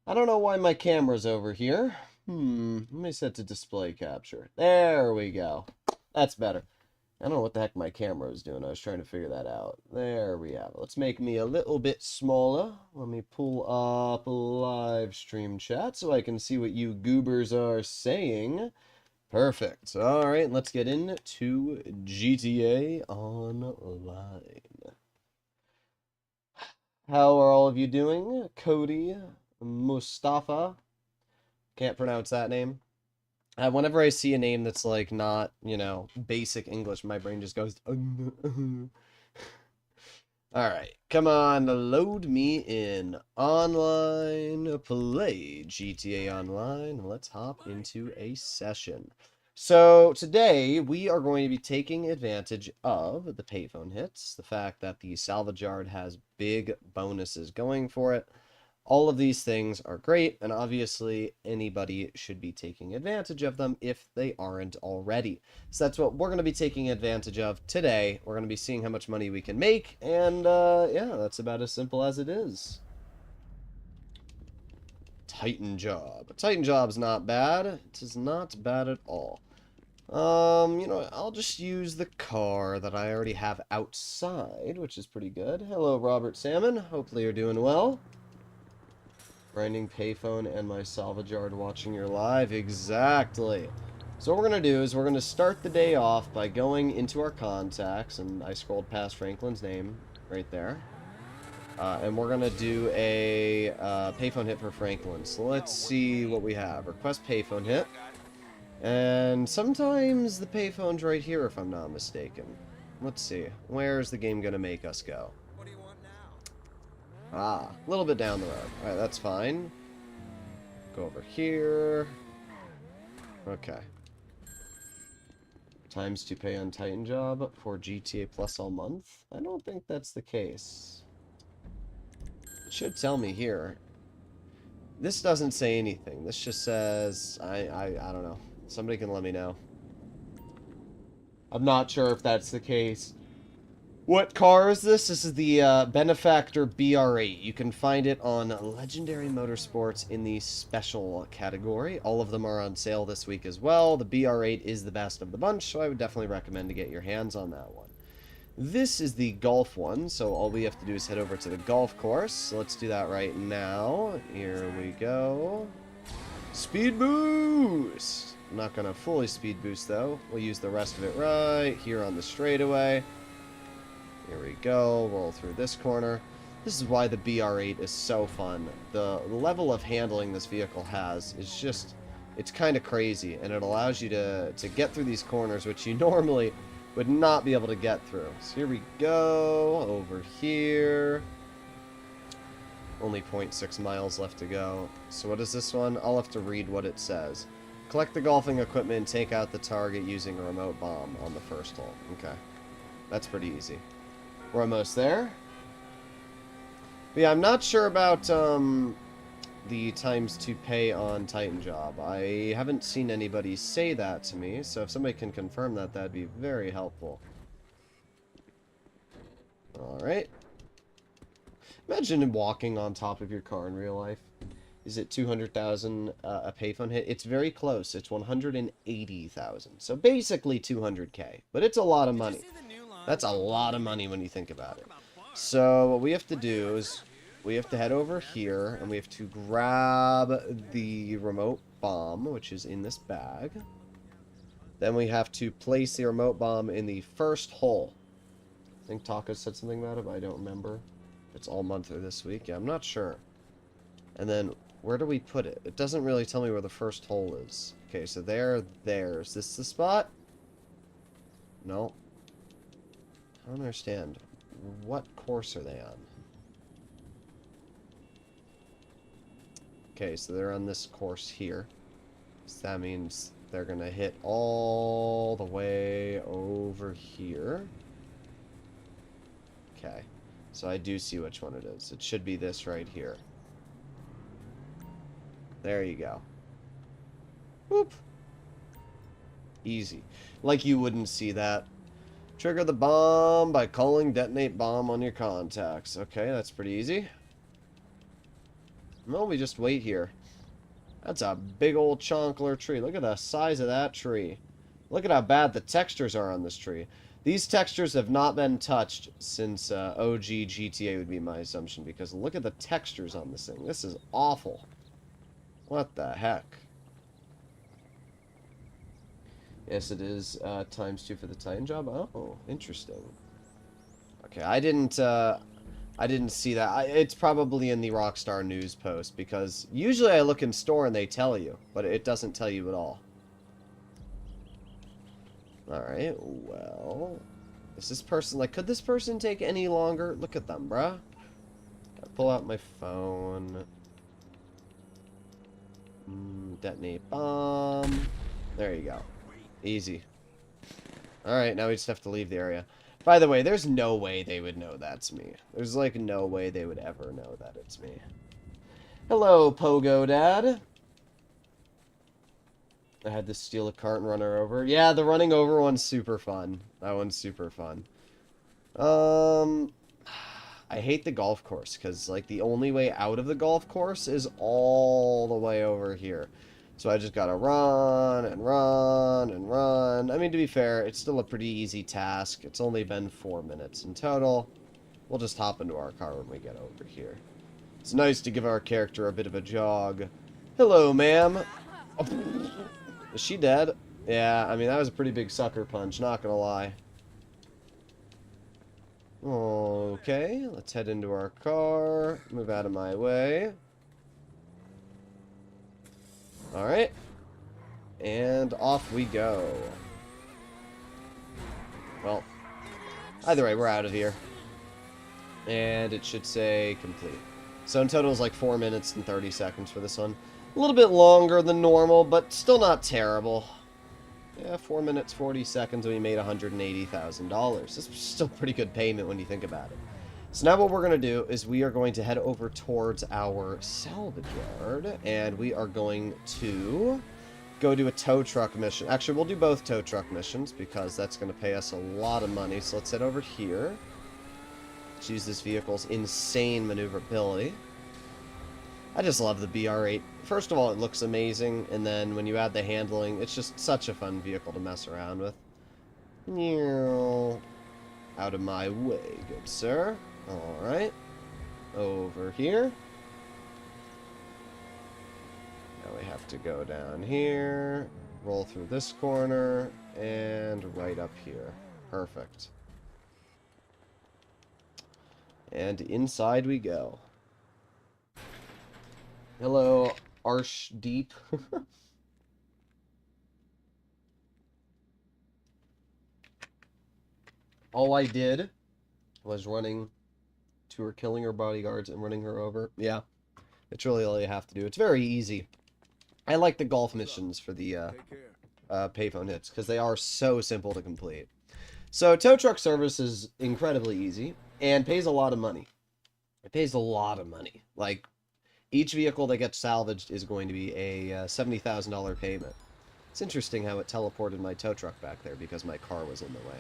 I don't know why my camera's over here. Let me set to display capture. There we go. That's better. I don't know what the heck my camera was doing. I was trying to figure that out. There we have it. Let's make me a little bit smaller. Let me pull up live stream chat so I can see what you goobers are saying. Perfect. All right, let's get into GTA Online. How are all of you doing? Cody, Mustafa, can't pronounce that name. Whenever I see a name that's like not, basic English, my brain just goes. Alright, come on, load me in. Online, play GTA Online. Let's hop into a session. So, today we are going to be taking advantage of the payphone hits, the fact that the salvage yard has big bonuses going for it. All of these things are great, and obviously anybody should be taking advantage of them if they aren't already. So that's what we're going to be taking advantage of today. We're going to be seeing how much money we can make, and yeah, that's about as simple as it is. Titan job. A Titan job's not bad. It is not bad at all. I'll just use the car that I already have outside, which is pretty good. Hello, Robert Salmon. Hopefully you're doing well. Grinding payphone and my salvage yard watching your live. Exactly. So what we're going to do is we're going to start the day off by going into our contacts, and I scrolled past Franklin's name right there. And we're going to do a payphone hit for Franklin. So let's see what we have. Request payphone hit. And sometimes the payphone's right here if I'm not mistaken. Let's see. Where's the game going to make us go? Ah, a little bit down the road. Alright, that's fine. Go over here. Okay. Times to pay on Titan job for GTA Plus all month? I don't think that's the case. It should tell me here. This doesn't say anything. This just says... I don't know. Somebody can let me know. I'm not sure if that's the case. What car is this? This is the Benefactor BR8. You can find it on Legendary Motorsports in the special category. All of them are on sale this week as well. The BR8 is the best of the bunch, so I would definitely recommend to get your hands on that one. This is the golf one, so all we have to do is head over to the golf course. So let's do that right now. Here we go. Speed boost! I'm not going to fully speed boost, though. We'll use the rest of it right here on the straightaway. Here we go, roll through this corner. This is why the BR8 is so fun. The level of handling this vehicle has is just, it's kind of crazy, and it allows you to get through these corners, which you normally would not be able to get through. So here we go, over here. Only 0.6 miles left to go. So what is this one? I'll have to read what it says. Collect the golfing equipment and take out the target using a remote bomb on the first hole. Okay. That's pretty easy. We're almost there. But yeah, I'm not sure about the times to pay on Titan job. I haven't seen anybody say that to me, so if somebody can confirm that, that'd be very helpful. Alright. Imagine walking on top of your car in real life. Is it 200,000 a payphone hit? It's very close. It's 180,000. So basically 200K. But it's a lot of money. That's a lot of money when you think about it. So what we have to do is we have to head over here and we have to grab the remote bomb, which is in this bag. Then we have to place the remote bomb in the first hole. I think Taka said something about it, but I don't remember. It's all month or this week. Yeah, I'm not sure. And then where do we put it? It doesn't really tell me where the first hole is. Okay, so there. Is this the spot? No. I don't understand. What course are they on? Okay, so they're on this course here. So that means they're going to hit all the way over here. Okay. So I do see which one it is. It should be this right here. There you go. Whoop. Easy. Like you wouldn't see that. Trigger the bomb by calling detonate bomb on your contacts. Okay, that's pretty easy. Well, we just wait here. That's a big old chonkler tree. Look at the size of that tree. Look at how bad the textures are on this tree. These textures have not been touched since OG GTA would be my assumption, because look at the textures on this thing. This is awful. What the heck? Yes, it is ×2 for the Titan job. Oh, interesting. Okay, I didn't see that. It's probably in the Rockstar news post, because usually I look in store and they tell you, but it doesn't tell you at all. Alright, well... Is this person... Like, could this person take any longer? Look at them, bruh. Gotta pull out my phone. Detonate bomb. There you go. Easy. Alright, now we just have to leave the area. By the way, there's no way they would know that's me. There's, like, no way they would ever know that it's me. Hello, Pogo Dad. I had to steal a cart and run her over. Yeah, the running over one's super fun. That one's super fun. I hate the golf course, because, like, the only way out of the golf course is all the way over here. So I just gotta run, and run, and run. I mean, to be fair, it's still a pretty easy task. It's only been 4 minutes in total. We'll just hop into our car when we get over here. It's nice to give our character a bit of a jog. Hello, ma'am. Oh, is she dead? Yeah, I mean, that was a pretty big sucker punch, not gonna lie. Okay, let's head into our car. Move out of my way. Alright. And off we go. Well, either way, we're out of here. And it should say complete. So in total it's like 4 minutes and 30 seconds for this one. A little bit longer than normal, but still not terrible. Yeah, 4 minutes, 40 seconds, and we made $180,000. This is still pretty good payment when you think about it. So now what we're going to do is we are going to head over towards our salvage yard, and we are going to go do a tow truck mission. Actually, we'll do both tow truck missions, because that's going to pay us a lot of money. So let's head over here. Let's use this vehicle's insane maneuverability. I just love the BR8. First of all, it looks amazing, and then when you add the handling, it's just such a fun vehicle to mess around with. Out of my way, good sir. Alright. Over here. Now we have to go down here, roll through this corner, and right up here. Perfect. And inside we go. Hello, Arshdeep. All I did was running to her, killing her bodyguards, and running her over. Yeah, it's really all you have to do. It's very easy. I like the golf missions for the Payphone Hits, because they are so simple to complete. So, tow truck service is incredibly easy, and pays a lot of money. It pays a lot of money. Like, each vehicle that gets salvaged is going to be a $70,000 payment. It's interesting how it teleported my tow truck back there because my car was in the way.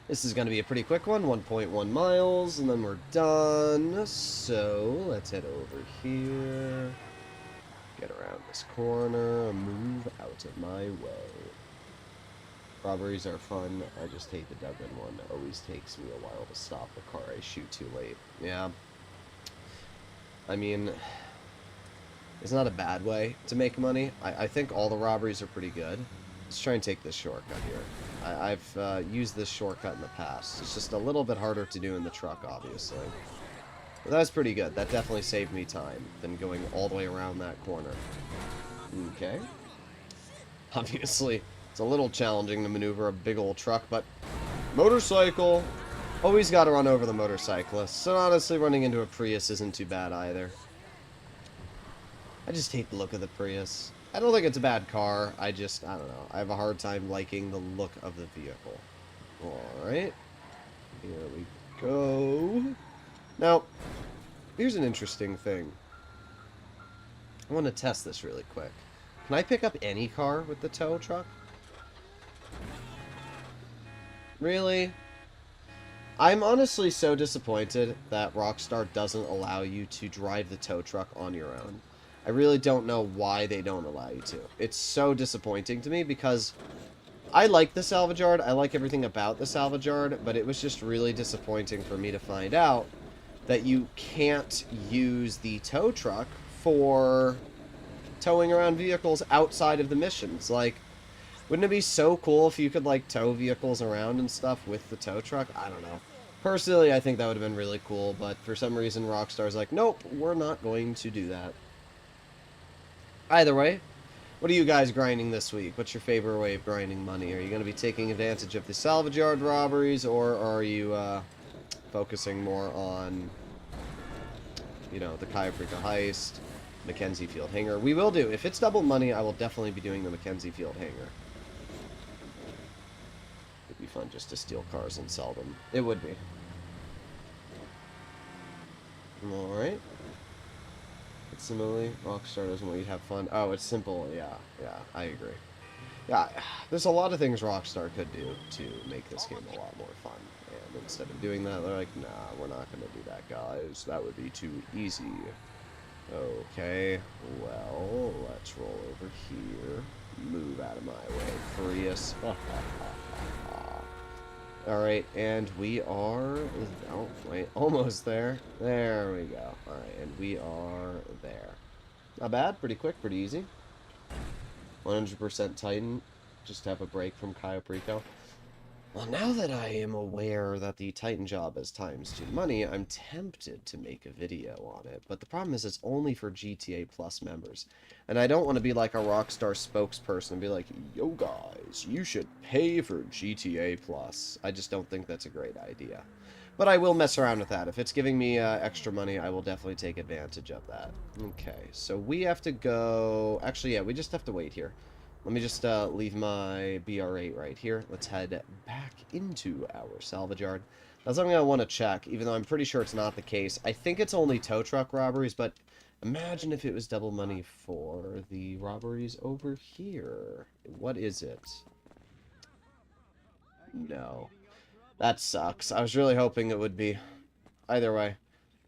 This is going to be a pretty quick one, 1.1 miles, and then we're done. So, let's head over here. Get around this corner, move out of my way. Robberies are fun. I just hate the Dublin one. It always takes me a while to stop the car I shoot too late. Yeah. I mean, it's not a bad way to make money. I think all the robberies are pretty good. Let's try and take this shortcut here. I've used this shortcut in the past. It's just a little bit harder to do in the truck, obviously. But that was pretty good. That definitely saved me time than going all the way around that corner. Okay. Obviously, it's a little challenging to maneuver a big old truck, but motorcycle... Always got to run over the motorcyclists, so honestly running into a Prius isn't too bad either. I just hate the look of the Prius. I don't think it's a bad car, I don't know. I have a hard time liking the look of the vehicle. Alright. Here we go. Now, here's an interesting thing. I want to test this really quick. Can I pick up any car with the tow truck? Really? I'm honestly so disappointed that Rockstar doesn't allow you to drive the tow truck on your own. I really don't know why they don't allow you to. It's so disappointing to me because I like the salvage yard. I like everything about the salvage yard, but it was just really disappointing for me to find out that you can't use the tow truck for towing around vehicles outside of the missions. Like, wouldn't it be so cool if you could, like, tow vehicles around and stuff with the tow truck? I don't know. Personally, I think that would have been really cool, but for some reason, Rockstar's like, nope, we're not going to do that. Either way, what are you guys grinding this week? What's your favorite way of grinding money? Are you going to be taking advantage of the salvage yard robberies, or are you focusing more on, you know, the Kyoprika heist, Mackenzie Field hangar? We will do. If it's double money, I will definitely be doing the Mackenzie Field hangar. It'd be fun just to steal cars and sell them. It would be. Alright. Similarly, Rockstar doesn't want you to have fun. Oh, it's simple. Yeah, I agree. Yeah, there's a lot of things Rockstar could do to make this game a lot more fun. And instead of doing that, they're like, nah, we're not going to do that, guys. That would be too easy. Okay, well, let's roll over here. Move out of my way, Prius. Alright, and we are... Oh, wait, almost there. There we go. Alright, and we are there. Not bad, pretty quick, pretty easy. 100% Titan. Just have a break from Kyoprika. Well, now that I am aware that the Titan job has ×2 money, I'm tempted to make a video on it. But the problem is it's only for GTA Plus members. And I don't want to be like a Rockstar spokesperson and be like, yo guys, you should pay for GTA Plus. I just don't think that's a great idea. But I will mess around with that. If it's giving me extra money, I will definitely take advantage of that. Okay, so we have to go... Actually, yeah, we just have to wait here. Let me just leave my BR8 right here. Let's head back into our salvage yard. That's something I want to check, even though I'm pretty sure it's not the case. I think it's only tow truck robberies, but imagine if it was double money for the robberies over here. What is it? No. That sucks. I was really hoping it would be. Either way,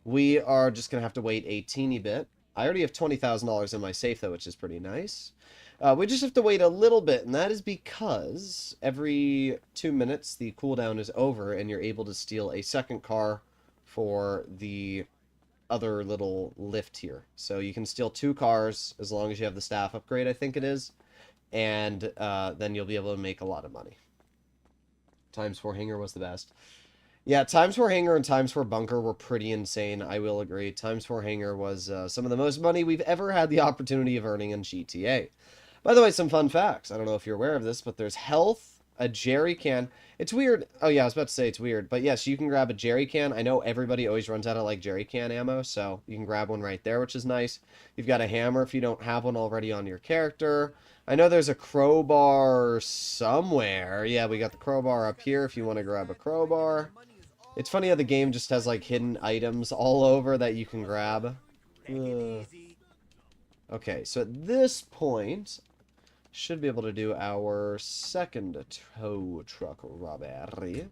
we are just going to have to wait a teeny bit. I already have $20,000 in my safe, though, which is pretty nice. We just have to wait a little bit, and that is because every 2 minutes the cooldown is over, and you're able to steal a second car for the other little lift here. So you can steal 2 cars as long as you have the staff upgrade, I think it is, and then you'll be able to make a lot of money. ×4 hangar was the best. Yeah, ×4 hangar and ×4 bunker were pretty insane, I will agree. ×4 hangar was some of the most money we've ever had the opportunity of earning in GTA. By the way, some fun facts. I don't know if you're aware of this, but there's health, a jerry can. It's weird. Oh, yeah, I was about to say it's weird. But yes, you can grab a jerry can. I know everybody always runs out of, like, jerry can ammo, so you can grab one right there, which is nice. You've got a hammer if you don't have one already on your character. I know there's a crowbar somewhere. Yeah, we got the crowbar up here if you want to grab a crowbar. It's funny how the game just has, like, hidden items all over that you can grab. Okay, so at this point... should be able to do our second tow truck robbery.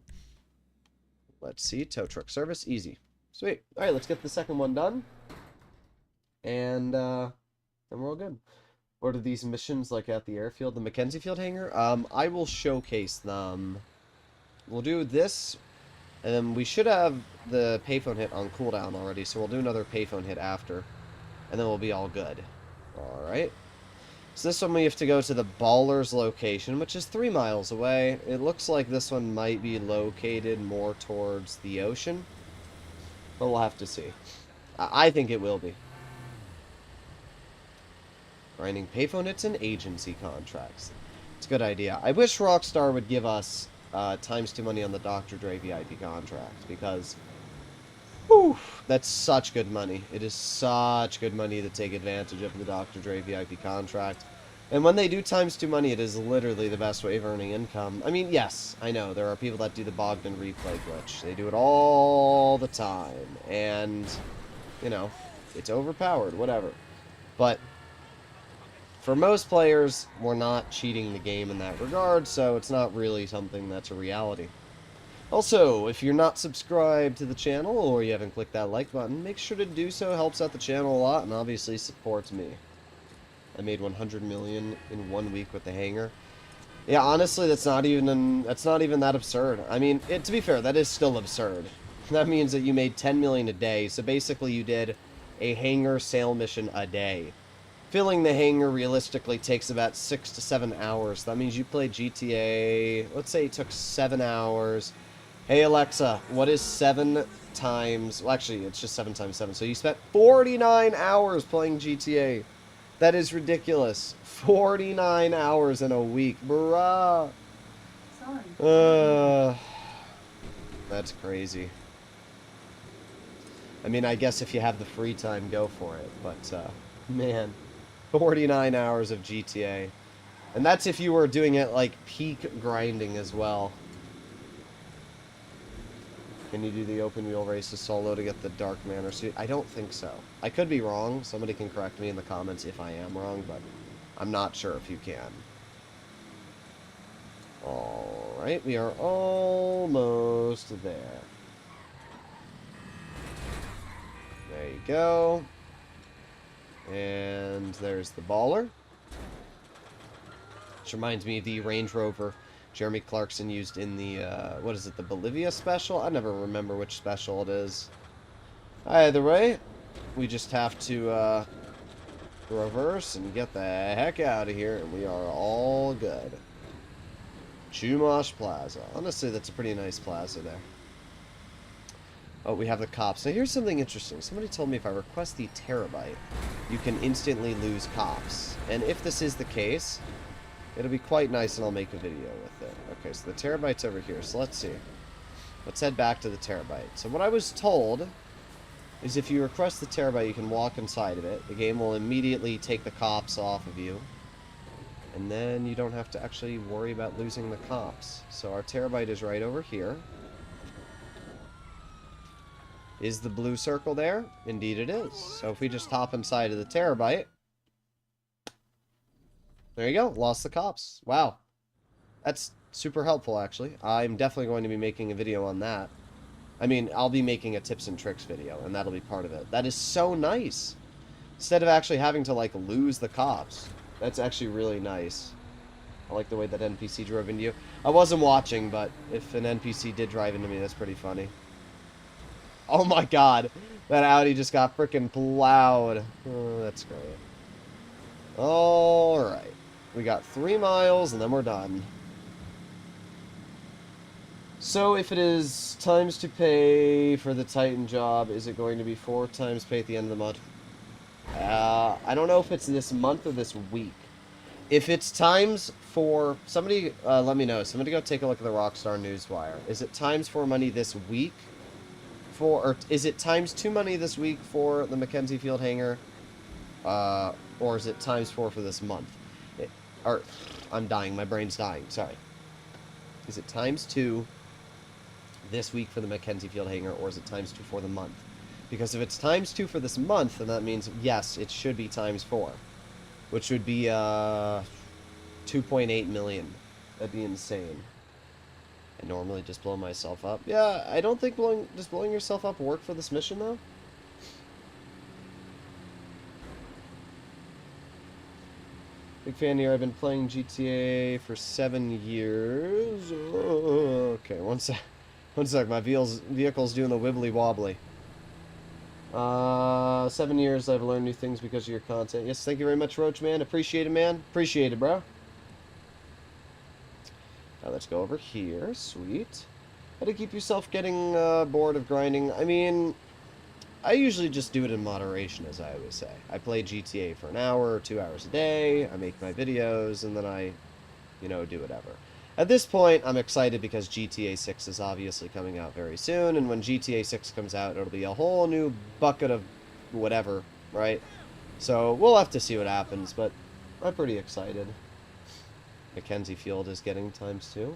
Let's see. Tow truck service. Easy. Sweet. Alright, let's get the second one done. And then we're all good. What are these missions like at the airfield? The Mackenzie Field hangar? I will showcase them. We'll do this. And then we should have the Payphone Hit on cooldown already. So we'll do another Payphone Hit after. And then we'll be all good. Alright. So this one we have to go to the Ballers location, which is 3 miles away. It looks like this one might be located more towards the ocean. But we'll have to see. I think it will be. Grinding Payphone Hits and agency contracts. It's a good idea. I wish Rockstar would give us ×2 money on the Dr. Dre VIP contract, because... whew, that's such good money. It is such good money to take advantage of the Dr. Dre VIP contract. And when they do ×2 money, it is literally the best way of earning income. I mean, yes, I know, there are people that do the Bogdan replay glitch. They do it all the time. And, you know, it's overpowered, whatever. But, for most players, we're not cheating the game in that regard, so it's not really something that's a reality. Also, if you're not subscribed to the channel or you haven't clicked that like button, make sure to do so. It helps out the channel a lot and obviously supports me. I made 100 million in 1 week with the hanger. Yeah, honestly, that's not even that absurd. I mean, to be fair, that is still absurd. That means that you made 10 million a day. So basically, you did a hanger sale mission a day. Filling the hangar realistically takes about 6 to 7 hours. That means you played GTA, let's say it took 7 hours. Hey Alexa, what is 7 times, well actually it's just 7 times 7. So you spent 49 hours playing GTA. That is ridiculous. 49 hours in a week, bruh. That's crazy. I mean, I guess if you have the free time, go for it. But, man. 49 hours of GTA. And that's if you were doing it, like, peak grinding as well. Can you do the open wheel races solo to get the Dark Manor suit? I don't think so. I could be wrong. Somebody can correct me in the comments if I am wrong, but I'm not sure if you can. Alright, we are almost there. There you go. And there's the baller. Which reminds me of the Range Rover Jeremy Clarkson used in the, what is it, the Bolivia special? I never remember which special it is. Either way, we just have to, reverse and get the heck out of here, and we are all good. Chumash Plaza. Honestly, that's a pretty nice plaza there. Oh, we have the cops. Now, here's something interesting. Somebody told me if I request the terabyte, you can instantly lose cops. And if this is the case, it'll be quite nice and I'll make a video with it. Okay, so the terabyte's over here. So let's see. Let's head back to the terabyte. So what I was told is if you request the terabyte, you can walk inside of it. The game will immediately take the cops off of you. And then you don't have to actually worry about losing the cops. So our terabyte is right over here. Is the blue circle there? Indeed it is. So if we just hop inside of the terabyte. There you go. Lost the cops. Wow. That's super helpful, actually. I'm definitely going to be making a video on that. I mean, I'll be making a tips and tricks video, and that'll be part of it. That is so nice. Instead of actually having to, like, lose the cops. That's actually really nice. I like the way that NPC drove into you. I wasn't watching, but if an NPC did drive into me, that's pretty funny. Oh my god. That Audi just got freaking plowed. Oh, that's great. Alright. We got 3 miles, and then we're done. So, if it is times to pay for the Titan job, is it going to be 4 times pay at the end of the month? I don't know if it's this month or this week. If it's times for... Somebody, let me know. Somebody go take a look at the Rockstar Newswire. Is it times 4 money this week? Or is it times 2 money this week for the Mackenzie Field hangar? Or is it times 4 for this month? I'm dying. My brain's dying. Sorry. Is it times 2 this week for the Mackenzie Field hangar, or is it times 2 for the month? Because if it's times 2 for this month, then that means, yes, it should be times 4. Which would be, 2.8 million. That'd be insane. I normally just blow myself up. Yeah, I don't think blowing yourself up work for this mission, though. Big fan here. I've been playing GTA for 7 years. Oh, okay, one sec. One sec. My vehicle's doing the wibbly wobbly. 7 years. I've learned new things because of your content. Yes, thank you very much, Roach Man. Appreciate it, man. Appreciate it, bro. Now let's go over here. Sweet. How to keep yourself getting bored of grinding? I mean, I usually just do it in moderation, as I always say. I play GTA for an hour or 2 hours a day. I make my videos, and then I, you know, do whatever. At this point, I'm excited because GTA 6 is obviously coming out very soon, and when GTA 6 comes out, it'll be a whole new bucket of whatever, right? So we'll have to see what happens, but I'm pretty excited. Mackenzie Field is getting ×2.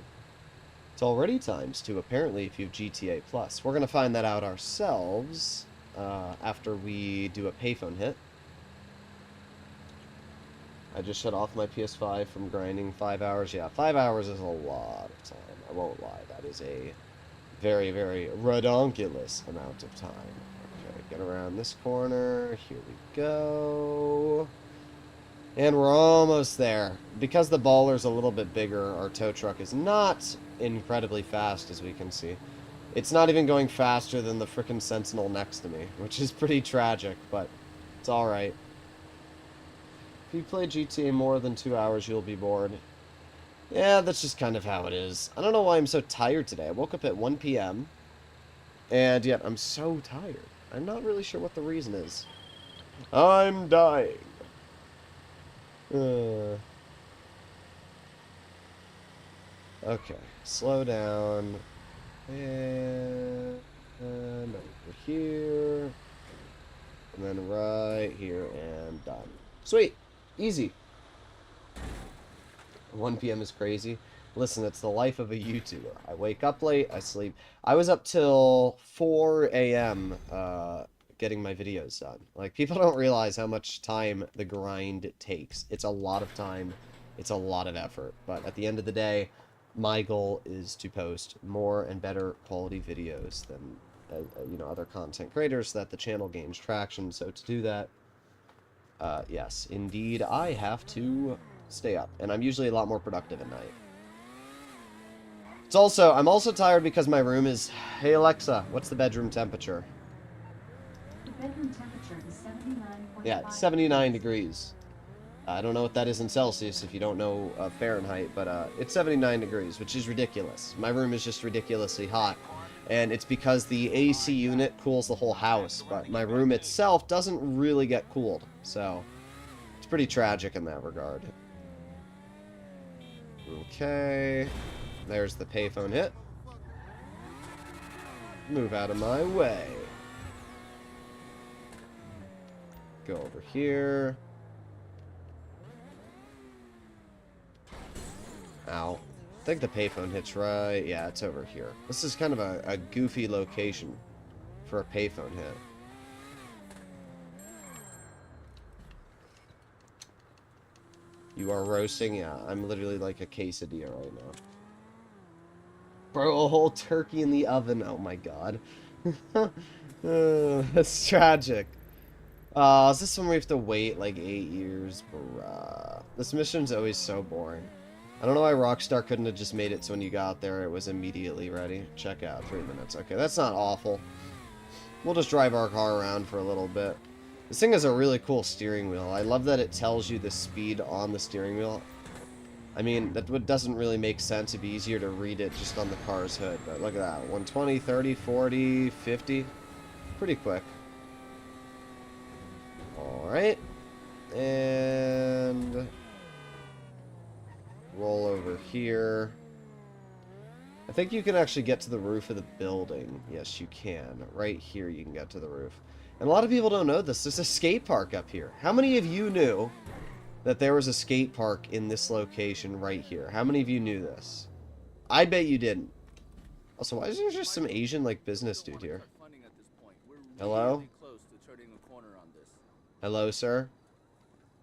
It's already ×2, apparently, if you have GTA Plus. We're going to find that out ourselves after we do a Payphone Hit. I just shut off my PS5 from grinding 5 hours. Yeah, 5 hours is a lot of time. I won't lie. That is a Very, very redonkulous amount of time. Okay, get around this corner. Here we go. And we're almost there. Because the baller's a little bit bigger, our tow truck is not incredibly fast, as we can see. It's not even going faster than the frickin' Sentinel next to me, which is pretty tragic, but it's alright. If you play GTA more than 2 hours, you'll be bored. Yeah, that's just kind of how it is. I don't know why I'm so tired today. I woke up at 1 p.m., and yet I'm so tired. I'm not really sure what the reason is. I'm dying. Okay, slow down. And over here. And then right here, and done. Sweet. Easy. 1 p.m. is crazy. Listen, it's the life of a YouTuber. I wake up late, I sleep. I was up till 4 a.m. Getting my videos done. Like, people don't realize how much time the grind takes. It's a lot of time. It's a lot of effort. But at the end of the day, my goal is to post more and better quality videos than, you know, other content creators so that the channel gains traction. So to do that, yes, indeed, I have to stay up. And I'm usually a lot more productive at night. It's also, I'm also tired because my room is... Hey, Alexa, what's the bedroom temperature? The bedroom temperature is 79.5. Yeah, it's 79 degrees. I don't know what that is in Celsius if you don't know Fahrenheit, but it's 79 degrees, which is ridiculous. My room is just ridiculously hot. And it's because the AC unit cools the whole house, but my room itself doesn't really get cooled. So, it's pretty tragic in that regard. Okay. There's the payphone hit. Move out of my way. Go over here. Ow. I think the payphone hit's right. Yeah, it's over here. This is kind of a goofy location for a payphone hit. You are roasting? Yeah, I'm literally like a quesadilla right now. Bro, a whole turkey in the oven. Oh my god. That's tragic. Is this one we have to wait like 8 years? Bruh. This mission's always so boring. I don't know why Rockstar couldn't have just made it so when you got there it was immediately ready. Check out, 3 minutes. Okay, that's not awful. We'll just drive our car around for a little bit. This thing has a really cool steering wheel. I love that it tells you the speed on the steering wheel. I mean, that doesn't really make sense. It'd be easier to read it just on the car's hood. But look at that. 120, 30, 40, 50. Pretty quick. Alright. And... roll over here. I think you can actually get to the roof of the building. Yes, you can. Right here you can get to the roof. And a lot of people don't know this. There's a skate park up here. How many of you knew that there was a skate park in this location right here? How many of you knew this? I bet you didn't. Also, why is there just some Asian, like, business dude here? Hello? Hello, sir?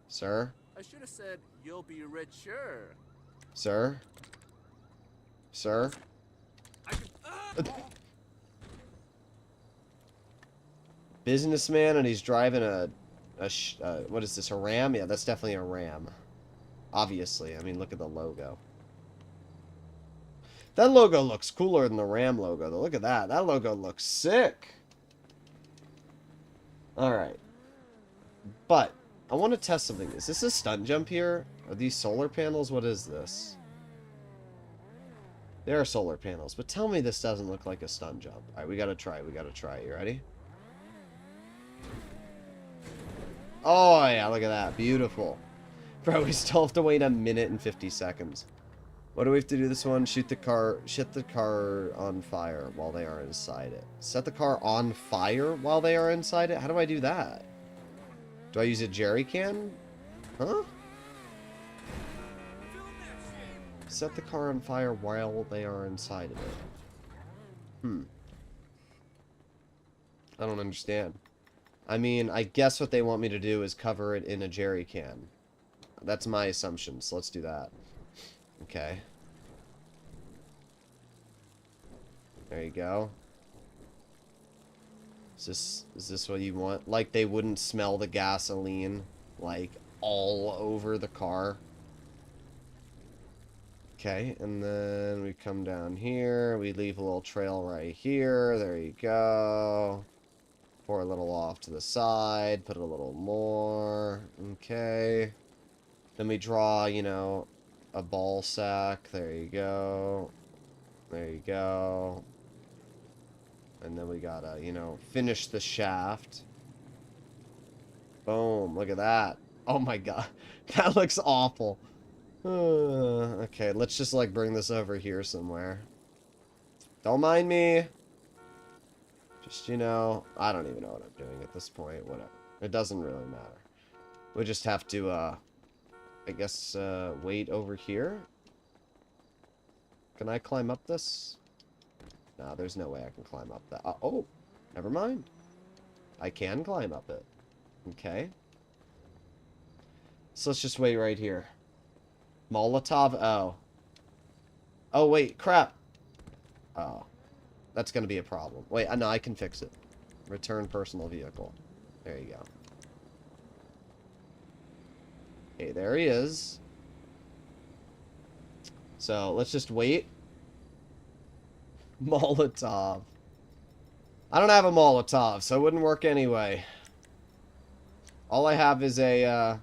Sir? I should have said, you'll be richer. Sir? Sir? Businessman, and he's driving what is this, a Ram? Yeah, that's definitely a Ram. Obviously. I mean, look at the logo. That logo looks cooler than the Ram logo, though. Look at that. That logo looks sick. Alright. But, I want to test something. Is this a stunt jump here? Are these solar panels? What is this? There are solar panels, but tell me this doesn't look like a stunt jump. Alright, we gotta try. We gotta try. You ready? Oh, yeah, look at that. Beautiful. Bro, we still have to wait 1 minute and 50 seconds. What do we have to do this one? Set the car on fire while they are inside it. Set the car on fire while they are inside it? How do I do that? Do I use a jerry can? Huh? Set the car on fire while they are inside of it. I don't understand. I mean, I guess what they want me to do is cover it in a jerry can. That's my assumption, so let's do that. Okay. There you go. Is this what you want? Like they wouldn't smell the gasoline, like, all over the car. Okay, and then we come down here. We leave a little trail right here. There you go. Pour a little off to the side. Put a little more. Okay. Then we draw, you know, a ball sack. There you go. There you go. And then we gotta, you know, finish the shaft. Boom. Look at that. Oh my god. That looks awful. Okay, let's just, like, bring this over here somewhere. Don't mind me. Just, you know, I don't even know what I'm doing at this point. Whatever. It doesn't really matter. We just have to, I guess, wait over here. Can I climb up this? No, there's no way I can climb up that. Oh, never mind. I can climb up it. Okay. So let's just wait right here. Molotov? Oh. Oh, wait. Crap. Oh. That's going to be a problem. Wait, no, I can fix it. Return personal vehicle. There you go. Okay, there he is. So, let's just wait. Molotov. I don't have a Molotov, so it wouldn't work anyway. All I have is a,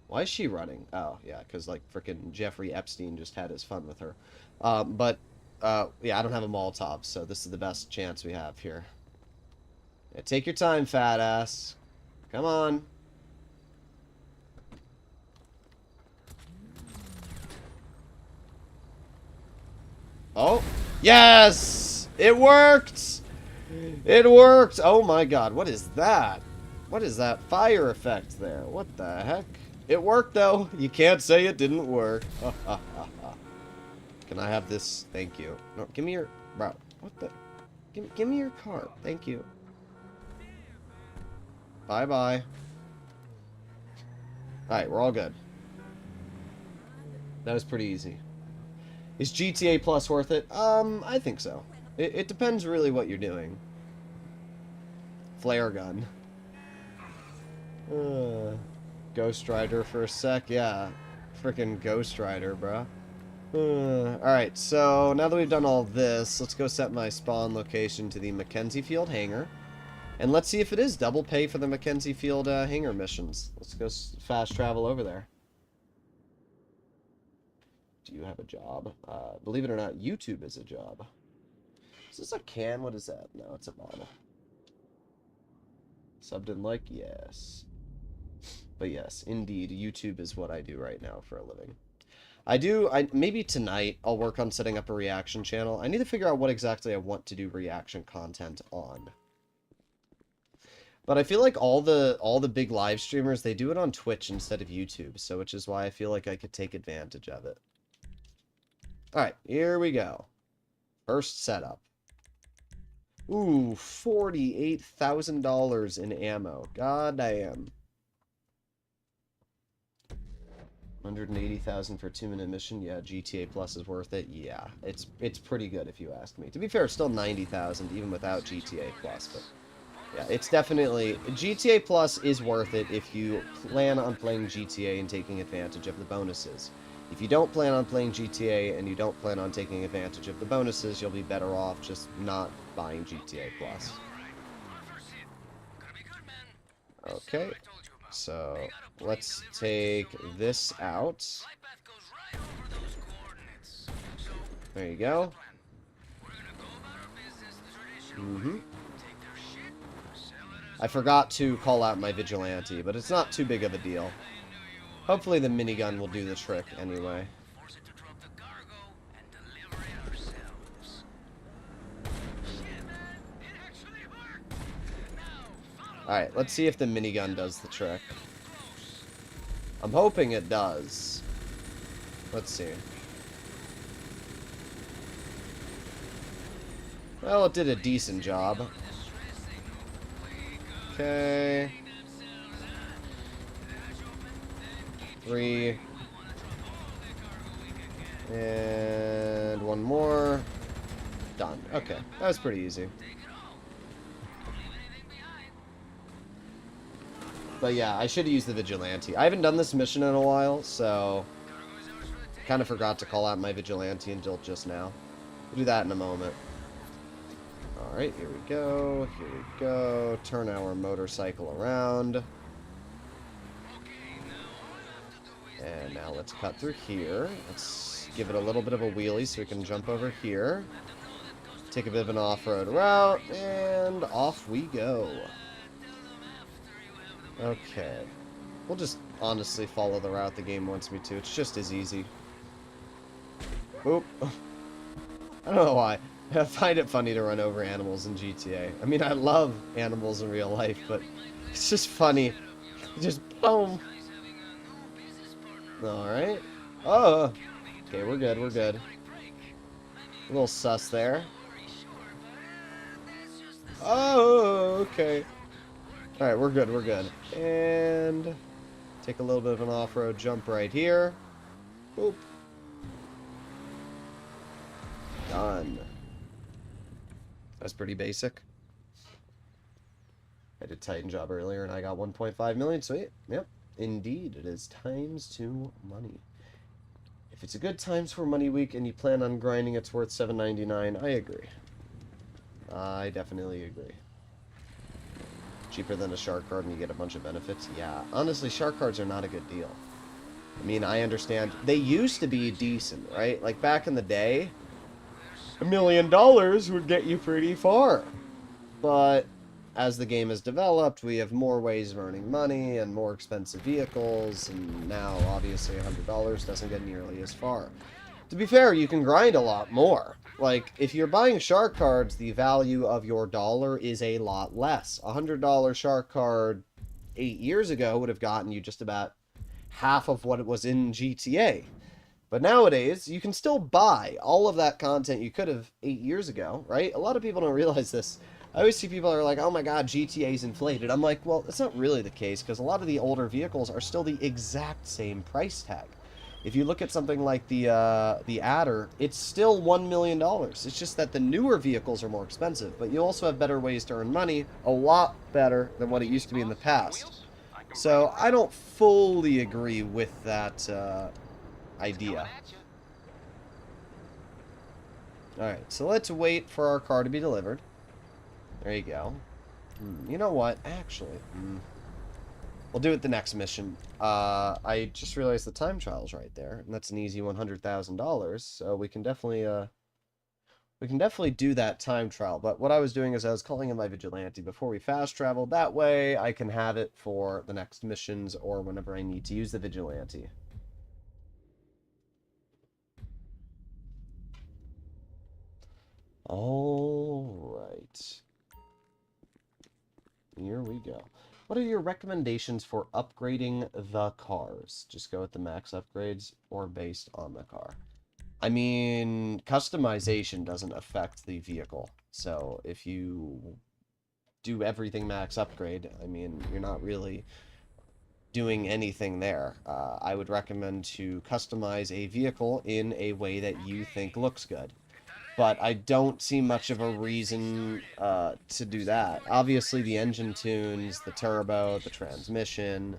Why is she running? Oh, yeah, because, like, frickin' Jeffrey Epstein just had his fun with her. Yeah, I don't have a Molotov, so this is the best chance we have here. Yeah, take your time, fat ass. Come on. Oh, yes! It worked! It worked! Oh my god, what is that? What is that fire effect there? What the heck? It worked, though. You can't say it didn't work. Can I have this? Thank you. No, give me your... Bro, what the... Give me your card. Thank you. Bye-bye. Alright, we're all good. That was pretty easy. Is GTA Plus worth it? I think so. It depends really what you're doing. Flare gun. Ghost Rider for a sec? Yeah. Frickin' Ghost Rider, bruh. Alright, so now that we've done all this, let's go set my spawn location to the Mackenzie Field hangar. And let's see if it is double pay for the Mackenzie Field hangar missions. Let's go fast travel over there. Do you have a job? Believe it or not, YouTube is a job. Is this a can? What is that? No, it's a bottle. Subbed in like? Yes. But yes, indeed, YouTube is what I do right now for a living. Maybe tonight I'll work on setting up a reaction channel. I need to figure out what exactly I want to do reaction content on. But I feel like all the big live streamers, they do it on Twitch instead of YouTube, so which is why I feel like I could take advantage of it. Alright, here we go. First setup. Ooh, $48,000 in ammo. God damn. 180,000 for a 2-minute mission. Yeah, GTA Plus is worth it. Yeah, it's pretty good if you ask me. To be fair, it's still 90,000 even without GTA Plus, but yeah, it's definitely... GTA Plus is worth it if you plan on playing GTA and taking advantage of the bonuses. If you don't plan on playing GTA and you don't plan on taking advantage of the bonuses, you'll be better off just not buying GTA Plus. Okay, so let's take this out. There you go. I forgot to call out my vigilante, but it's not too big of a deal. Hopefully the minigun will do the trick anyway. Alright, let's see if the minigun does the trick. I'm hoping it does. Let's see. Well, it did a decent job. Okay. 3. And one more. Done. Okay, that was pretty easy. But yeah, I should have used the Vigilante. I haven't done this mission in a while, so kind of forgot to call out my Vigilante until just now. We'll do that in a moment. Alright, here we go. Here we go. Turn our motorcycle around. And now let's cut through here. Let's give it a little bit of a wheelie so we can jump over here. Take a bit of an off-road route, and off we go. Okay. We'll just honestly follow the route the game wants me to. It's just as easy. Oop. I don't know why. I find it funny to run over animals in GTA. I mean, I love animals in real life, but it's just funny. Just boom. Alright. Oh. Okay, we're good, we're good. A little sus there. Oh, okay. Alright, we're good, we're good. And take a little bit of an off-road jump right here. Boop. Done. That's pretty basic. I did Titan job earlier and I got 1.5 million. Sweet. Yep. Indeed, it is times 2 money. If it's a good times 4 money week and you plan on grinding, it's worth $7.99. I agree. I definitely agree. Cheaper than a shark card and you get a bunch of benefits. Yeah, honestly, shark cards are not a good deal. I mean, I understand. They used to be decent, right? Like back in the day, $1 million would get you pretty far. But as the game has developed, we have more ways of earning money and more expensive vehicles, and now obviously $100 doesn't get nearly as far. To be fair, you can grind a lot more. Like, if you're buying shark cards, the value of your dollar is a lot less. A $100 shark card 8 years ago would have gotten you just about half of what it was in GTA. But nowadays, you can still buy all of that content you could have 8 years ago, right? A lot of people don't realize this. I always see people are like, oh my god, GTA's inflated. I'm like, well, that's not really the case, because a lot of the older vehicles are still the exact same price tag. If you look at something like the Adder, it's still $1 million. It's just that the newer vehicles are more expensive, but you also have better ways to earn money, a lot better than what it used to be in the past. So I don't fully agree with that idea. Alright, so let's wait for our car to be delivered. There you go. You know what? Actually, we'll do it the next mission. I just realized the time trial's right there, and that's an easy $100,000. So we can definitely do that time trial. But what I was doing is I was calling in my Vigilante before we fast travel. That way I can have it for the next missions or whenever I need to use the Vigilante. All right. Here we go. What are your recommendations for upgrading the cars? Just go with the max upgrades or based on the car? I mean, customization doesn't affect the vehicle. So if you do everything max upgrade, I mean, you're not really doing anything there. I would recommend to customize a vehicle in a way that you think looks good. But I don't see much of a reason to do that. Obviously, the engine tunes, the turbo, the transmission,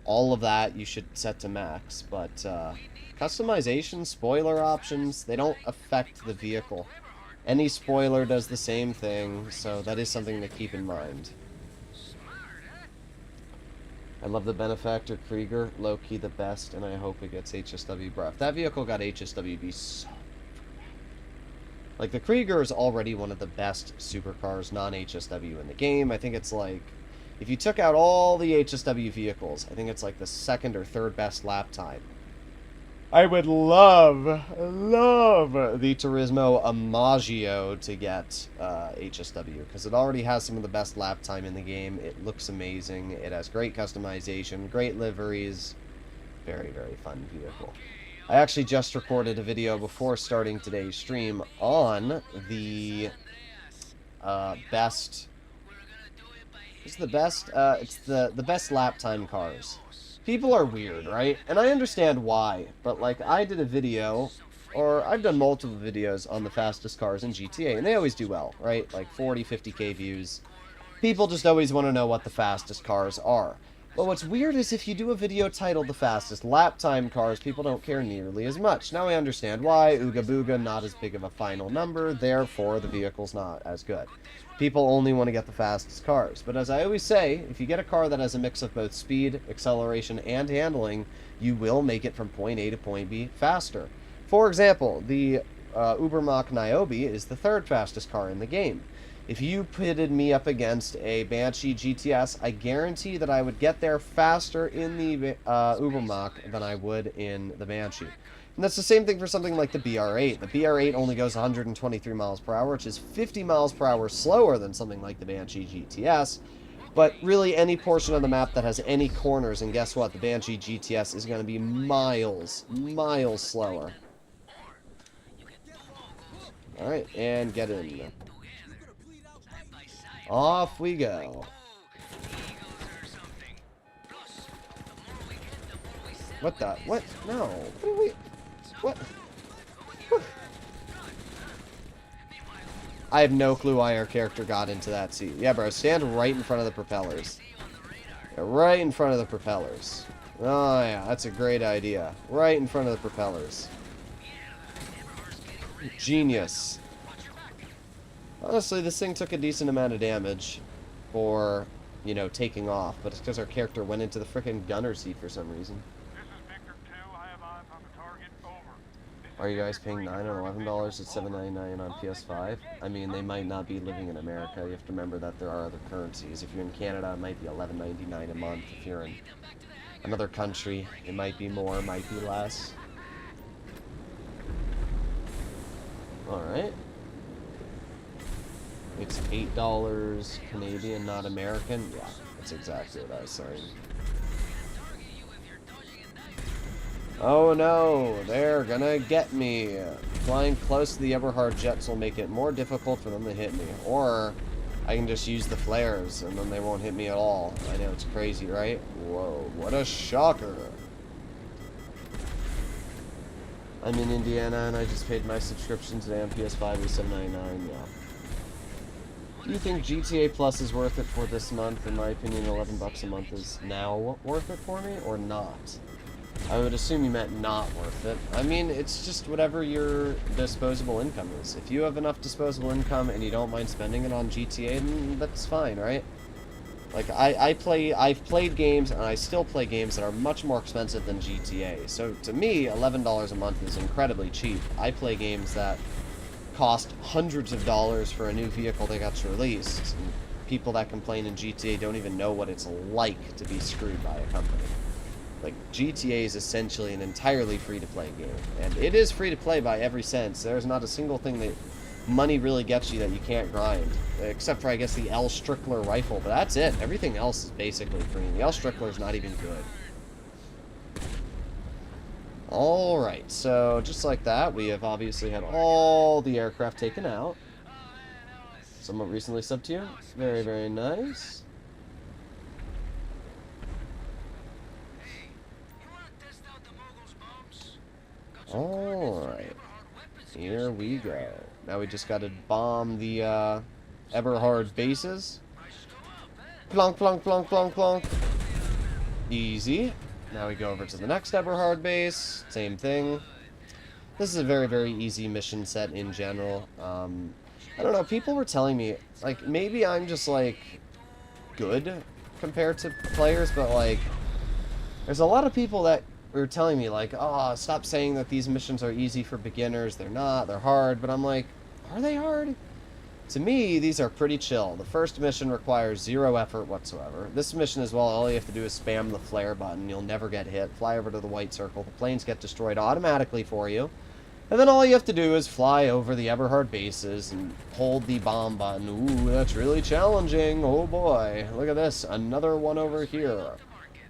all of that you should set to max. But customization, spoiler options, they don't affect the vehicle. Any spoiler does the same thing, so that is something to keep in mind. I love the Benefactor Krieger, low-key the best, and I hope it gets HSW. Bro, if that vehicle got HSW, it'd be so... Like, the Krieger is already one of the best supercars, non-HSW in the game. I think it's like, if you took out all the HSW vehicles, I think it's like the second or third best lap time. I would love the Turismo Amaggio to get HSW, because it already has some of the best lap time in the game. It looks amazing. It has great customization, great liveries. Very, very fun vehicle. I actually just recorded a video before starting today's stream on the best... It's the best, it's the best lap time cars. People are weird, right? And I understand why, but like, I did a video or I've done multiple videos on the fastest cars in GTA, and they always do well, right? Like 40, 50k views. People just always want to know what the fastest cars are. But what's weird is if you do a video titled The Fastest Lap Time Cars, people don't care nearly as much. Now I understand why. Ooga Booga, not as big of a final number, therefore the vehicle's not as good. People only want to get the fastest cars. But as I always say, if you get a car that has a mix of both speed, acceleration, and handling, you will make it from point A to point B faster. For example, the Ubermacht Niobe is the third fastest car in the game. If you pitted me up against a Banshee GTS, I guarantee that I would get there faster in the Ubermacht than I would in the Banshee. And that's the same thing for something like the BR8. The BR8 only goes 123 miles per hour, which is 50 miles per hour slower than something like the Banshee GTS. But really, any portion of the map that has any corners, and guess what? The Banshee GTS is going to be miles slower. Alright, and get in. Off we go. What the? What? No. What are we? What? I have no clue why our character got into that seat. Yeah, bro, stand right in front of the propellers. Yeah, right in front of the propellers. Oh, yeah, that's a great idea. Right in front of the propellers. Genius. Honestly, this thing took a decent amount of damage for, you know, taking off, but it's because our character went into the frickin' gunner seat for some reason. Are you guys paying $9 or $11 at $7.99 on PS5? I mean, they might not be living in America. You have to remember that there are other currencies. If you're in Canada, it might be $11.99 a month. If you're in another country, it might be more, might be less. Alright. It's $8 Canadian, not American. Yeah, that's exactly what I was saying. Oh no, they're gonna get me. Flying close to the Eberhard jets will make it more difficult for them to hit me. Or I can just use the flares and then they won't hit me at all. I know, it's crazy, right? Whoa, what a shocker. I'm in Indiana and I just paid my subscription today on PS5 with $7.99. Yeah. Do you think GTA Plus is worth it for this month? In my opinion, $11 a month is now worth it for me, or not? I would assume you meant not worth it. I mean, it's just whatever your disposable income is. If you have enough disposable income and you don't mind spending it on GTA, then that's fine, right? Like, I've played games, and I still play games that are much more expensive than GTA. So, to me, $11 a month is incredibly cheap. I play games that cost hundreds of dollars for a new vehicle that gets released. And people that complain in GTA don't even know what it's like to be screwed by a company. Like, GTA is essentially an entirely free-to-play game. And it is free-to-play by every sense. There's not a single thing that money really gets you that you can't grind. Except for, I guess, the L. Strickler rifle. But that's it. Everything else is basically free. And the L. Strickler's not even good. Alright, so just like that, we have obviously had all the aircraft taken out. Somewhat recently subbed to you. Very, very nice. Alright. Here we go. Now we just gotta bomb the Eberhard bases. Plonk, plonk, plonk, plonk, plonk. Easy. Now we go over to the next Eberhard base. Same thing. This is a very, very easy mission set in general. I don't know, people were telling me, like, maybe I'm just, like, good compared to players, but, like, there's a lot of people that were telling me, like, oh, stop saying that these missions are easy for beginners. They're not. They're hard. But I'm like, are they hard? To me, these are pretty chill. The first mission requires zero effort whatsoever. This mission as well, all you have to do is spam the flare button. You'll never get hit. Fly over to the white circle. The planes get destroyed automatically for you. And then all you have to do is fly over the Eberhard bases and hold the bomb button. Ooh, that's really challenging. Oh boy. Look at this. Another one over here.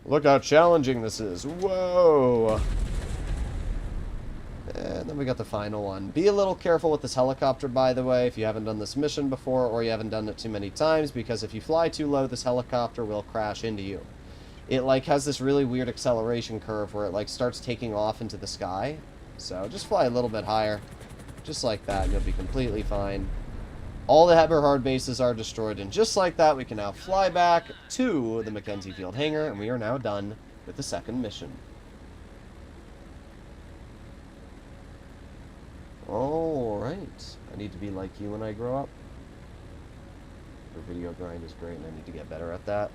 Look how challenging this is. Whoa. And then we got the final one. Be a little careful with this helicopter, by the way, if you haven't done this mission before or you haven't done it too many times, because if you fly too low, this helicopter will crash into you. It, like, has this really weird acceleration curve where it, like, starts taking off into the sky. So just fly a little bit higher. Just like that, and you'll be completely fine. All the Eberhard bases are destroyed, and just like that, we can now fly back to the Mackenzie Field hangar, and we are now done with the second mission. Alright. I need to be like you when I grow up. Your video grind is great, and I need to get better at that.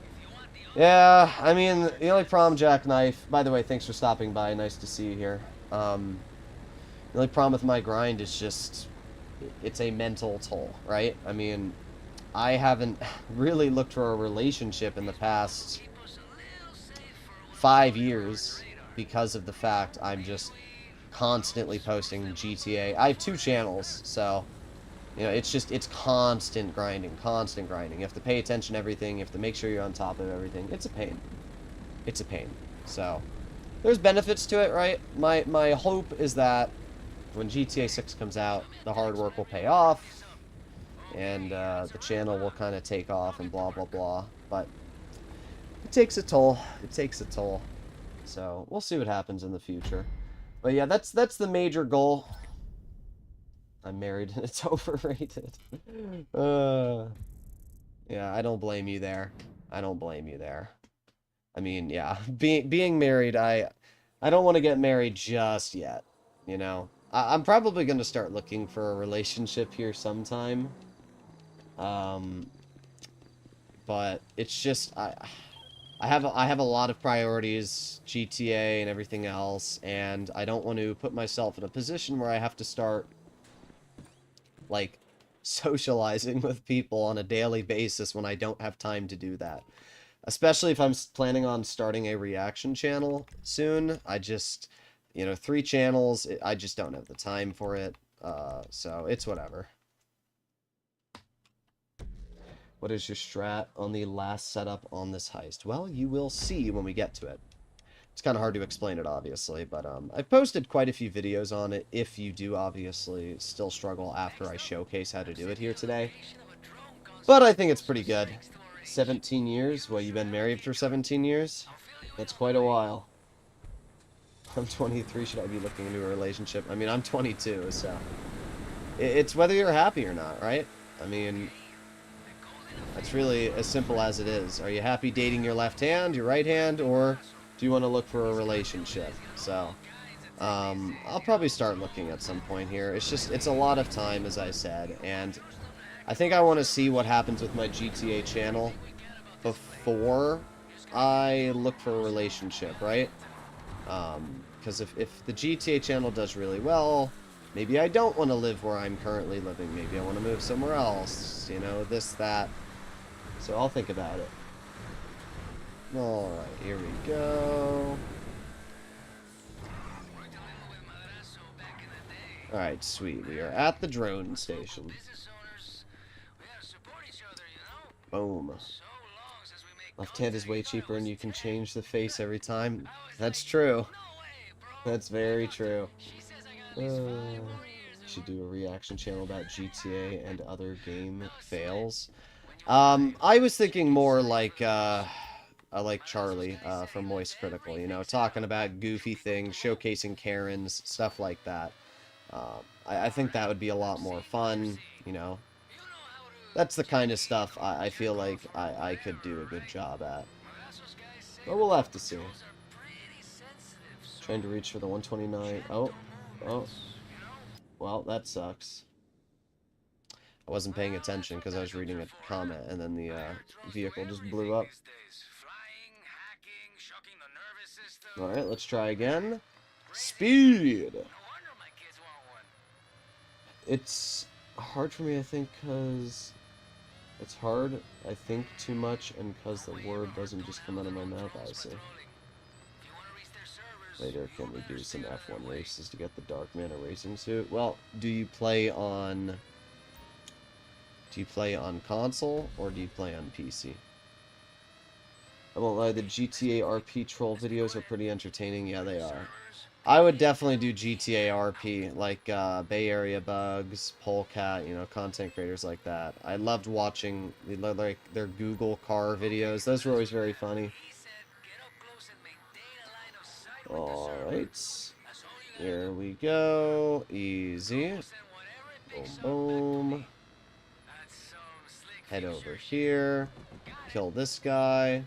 Yeah, I mean, the only problem, Jackknife... By the way, thanks for stopping by. Nice to see you here. The only problem with my grind is just... It's a mental toll, right? I mean, I haven't really looked for a relationship in the past 5 years because of the fact I'm just constantly posting GTA. I have 2 channels, so, you know, it's constant grinding, constant grinding. You have to pay attention to everything. You have to make sure you're on top of everything. It's a pain. It's a pain. So, there's benefits to it, right? My hope is that when GTA 6 comes out, the hard work will pay off, and the channel will kind of take off and blah, blah, blah. But it takes a toll. It takes a toll. So we'll see what happens in the future. But yeah, that's the major goal. I'm married and it's overrated. Yeah, I don't blame you there. I don't blame you there. I mean, yeah, being married, I don't want to get married just yet, you know. I'm probably going to start looking for a relationship here sometime. But it's just I have a lot of priorities, GTA and everything else, and I don't want to put myself in a position where I have to start like socializing with people on a daily basis when I don't have time to do that. Especially if I'm planning on starting a reaction channel soon. I just, you know, 3 channels, I just don't have the time for it. So it's whatever. What is your strat on the last setup on this heist? Well, you will see when we get to it. It's kind of hard to explain it, obviously, but I've posted quite a few videos on it if you do, obviously, still struggle after I showcase how to do it here today. But I think it's pretty good. 17 years? Well, you've been married for 17 years? That's quite a while. I'm 23, should I be looking into a relationship? I mean, I'm 22, so... It's whether you're happy or not, right? I mean... That's really as simple as it is. Are you happy dating your left hand, your right hand, or do you want to look for a relationship? So, I'll probably start looking at some point here. It's a lot of time, as I said, and I think I want to see what happens with my GTA channel before I look for a relationship, right? Because if the GTA channel does really well, maybe I don't want to live where I'm currently living. Maybe I want to move somewhere else, you know, this, that. So I'll think about it. Alright, here we go. Alright, sweet. We are at the drone station. Boom. Left hand is way cheaper and you can change the face every time. That's true. That's very true. Should do a reaction channel about GTA and other game fails. I was thinking more like Charlie from Moist Critical, you know, talking about goofy things, showcasing Karens, stuff like that. I think that would be a lot more fun, you know. That's the kind of stuff I feel like I could do a good job at. But we'll have to see. Trying to reach for the 129. Oh. Well, that sucks. I wasn't paying attention because I was reading a comment, and then the vehicle just blew up. Alright, let's try again. Speed! It's hard for me, I think, because it's hard, I think, too much, and because the word doesn't just come out of my mouth, I see. Later, can we do some F1 races to get the Dark Man a racing suit? Well, do you play on console, or do you play on PC? I won't lie, the GTA RP troll videos are pretty entertaining. Yeah, they are. I would definitely do GTA RP, like Bay Area Bugs, Polecat, you know, content creators like that. I loved watching like their Google car videos. Those were always very funny. Alright. Here we go. Easy. Boom, boom. Head over here. Kill this guy.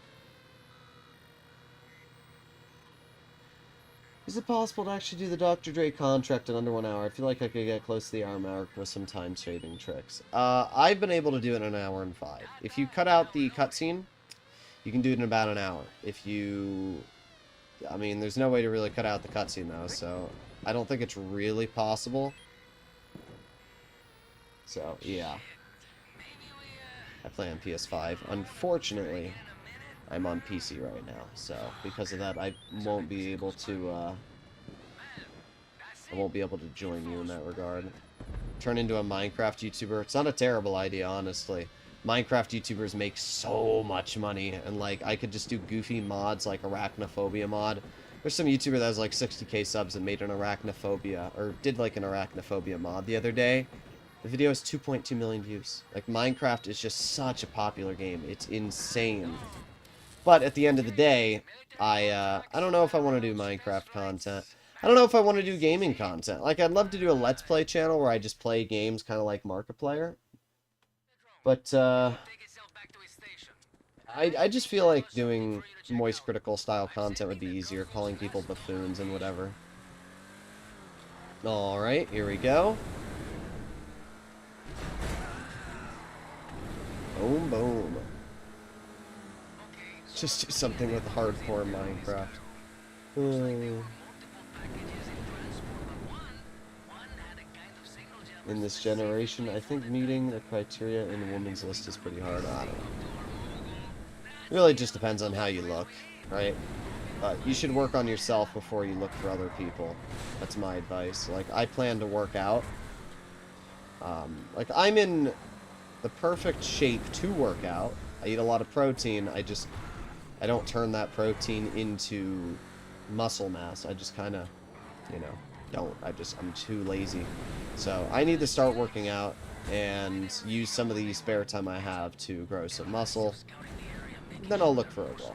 Is it possible to actually do the Dr. Dre contract in under 1 hour? I feel like I could get close to the hour mark with some time-saving tricks. I've been able to do it in an hour and 5. If you cut out the cutscene, you can do it in about an hour. If you... I mean, there's no way to really cut out the cutscene, though, so I don't think it's really possible. So, yeah. I play on PS5. Unfortunately, I'm on PC right now, so because of that, I won't be able to join you in that regard. Turn into a Minecraft YouTuber. It's not a terrible idea, honestly. Minecraft YouTubers make so much money, and like I could just do goofy mods like Arachnophobia mod. There's some YouTuber that has like 60k subs that made an Arachnophobia, or did like an Arachnophobia mod the other day. The video has 2.2 million views. Like, Minecraft is just such a popular game. It's insane. But at the end of the day, I don't know if I want to do Minecraft content. I don't know if I want to do gaming content. Like, I'd love to do a Let's Play channel where I just play games kind of like Markiplier. But, I just feel like doing Moist Critical style content would be easier, calling people buffoons and whatever. Alright, here we go. Boom, boom. Just do something with hardcore Minecraft. In this generation, I think meeting the criteria in the woman's list is pretty hard. I don't know. It really just depends on how you look, right? But you should work on yourself before you look for other people. That's my advice. Like, I plan to work out. Like, I'm in the perfect shape to work out. I eat a lot of protein. I don't turn that protein into muscle mass. I just kind of, you know, don't. I'm too lazy. So I need to start working out and use some of the spare time I have to grow some muscle. Then I'll look for a girl.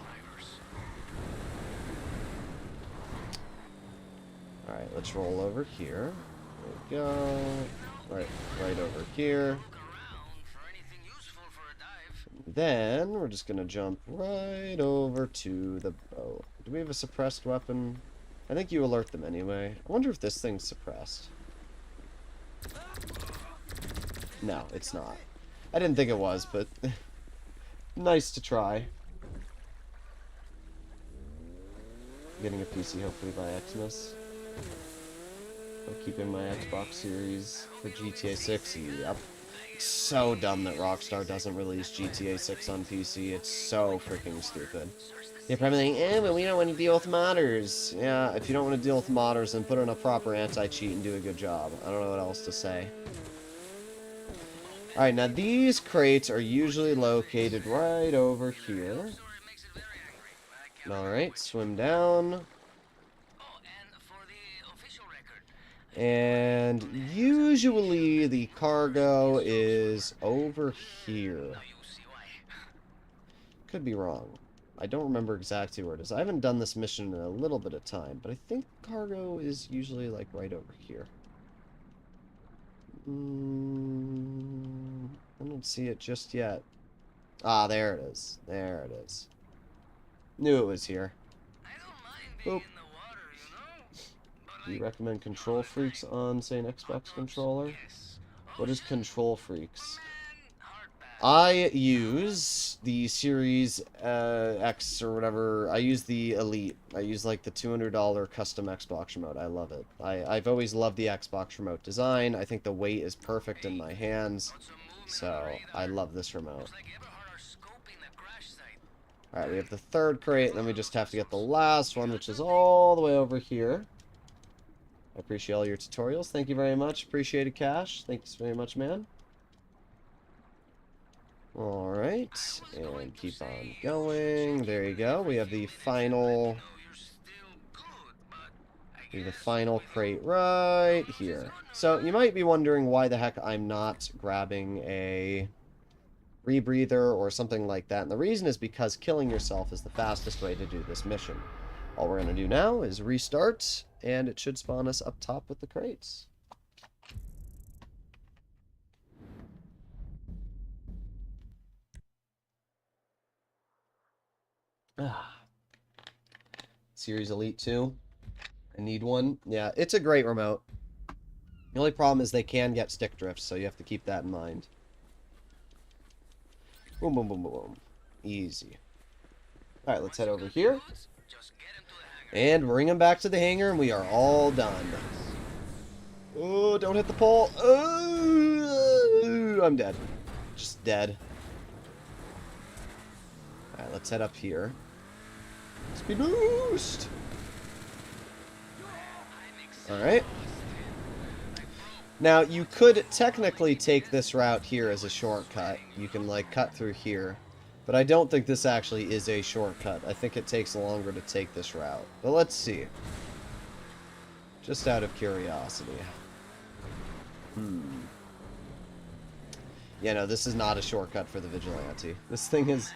Alright, let's roll over here. There we go. Right over here. Then we're just gonna jump right over to the bow. Do we have a suppressed weapon? I think you alert them anyway. I wonder if this thing's suppressed. No, it's not. I didn't think it was, but nice to try. Getting a PC hopefully by Xmas. By keeping my Xbox Series for GTA 6. Yep. It's so dumb that Rockstar doesn't release GTA 6 on PC. It's so freaking stupid. They're probably like, but we don't want to deal with modders. Yeah, if you don't want to deal with modders, then put in a proper anti-cheat and do a good job. I don't know what else to say. Alright, now these crates are usually located right over here. Alright, swim down. And usually the cargo is over here. Could be wrong. I don't remember exactly where it is. I haven't done this mission in a little bit of time, but I think cargo is usually like right over here. I don't see it just yet. Ah, there it is. There it is. Knew it was here. Boop. Do you recommend Control Freaks on, say, an Xbox controller? What is Control Freaks? I use the Series X or whatever. I use the Elite. I use like the $200 custom Xbox remote. I love it. I've always loved the Xbox remote design. I think the weight is perfect in my hands. So I love this remote. Alright, we have the third crate, and then we just have to get the last one, which is all the way over here. I appreciate all your tutorials. Thank you very much. Appreciate it, Cash. Thanks very much, man. Alright, and keep on going. There you go. We have the final... crate right here. So, you might be wondering why the heck I'm not grabbing a rebreather or something like that. And the reason is because killing yourself is the fastest way to do this mission. All we're going to do now is restart, and it should spawn us up top with the crates. Series Elite 2. I need one. Yeah, it's a great remote. The only problem is they can get stick drift, so you have to keep that in mind. Boom, boom, boom, boom, boom. Easy. Alright, let's head over here. And bring him back to the hangar, and we are all done. Oh, don't hit the pole. Oh, I'm dead. Just dead. Alright, let's head up here. Speed boost! Alright. Now, you could technically take this route here as a shortcut. You can, like, cut through here. But I don't think this actually is a shortcut. I think it takes longer to take this route. But let's see. Just out of curiosity. Yeah, no, this is not a shortcut for the Vigilante. This thing is...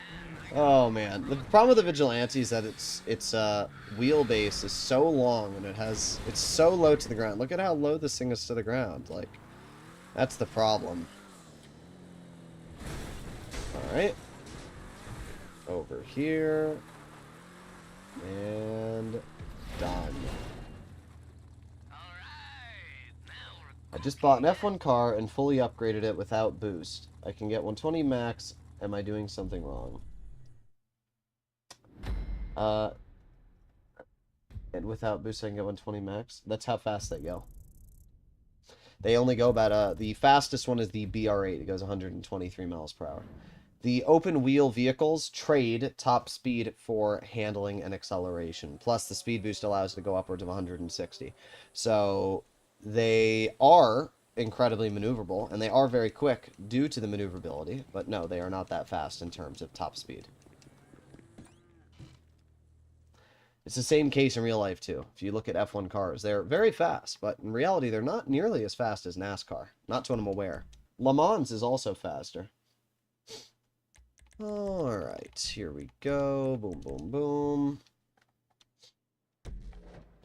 Oh, man. The problem with the Vigilante is that its wheelbase is so long, and it's so low to the ground. Look at how low this thing is to the ground. Like, that's the problem. Alright. Over here. And done. I just bought an F1 car and fully upgraded it without boost. I can get 120 max. Am I doing something wrong? And without boost I can get 120 max. That's how fast they go. They only go about, the fastest one is the BR8. It goes 123 miles per hour. The open wheel vehicles trade top speed for handling and acceleration. Plus the speed boost allows it to go upwards of 160. So they are incredibly maneuverable, and they are very quick due to the maneuverability. But no, they are not that fast in terms of top speed. It's the same case in real life, too. If you look at F1 cars, they're very fast, but in reality, they're not nearly as fast as NASCAR. Not to what I'm aware. Le Mans is also faster. Alright, here we go. Boom, boom, boom.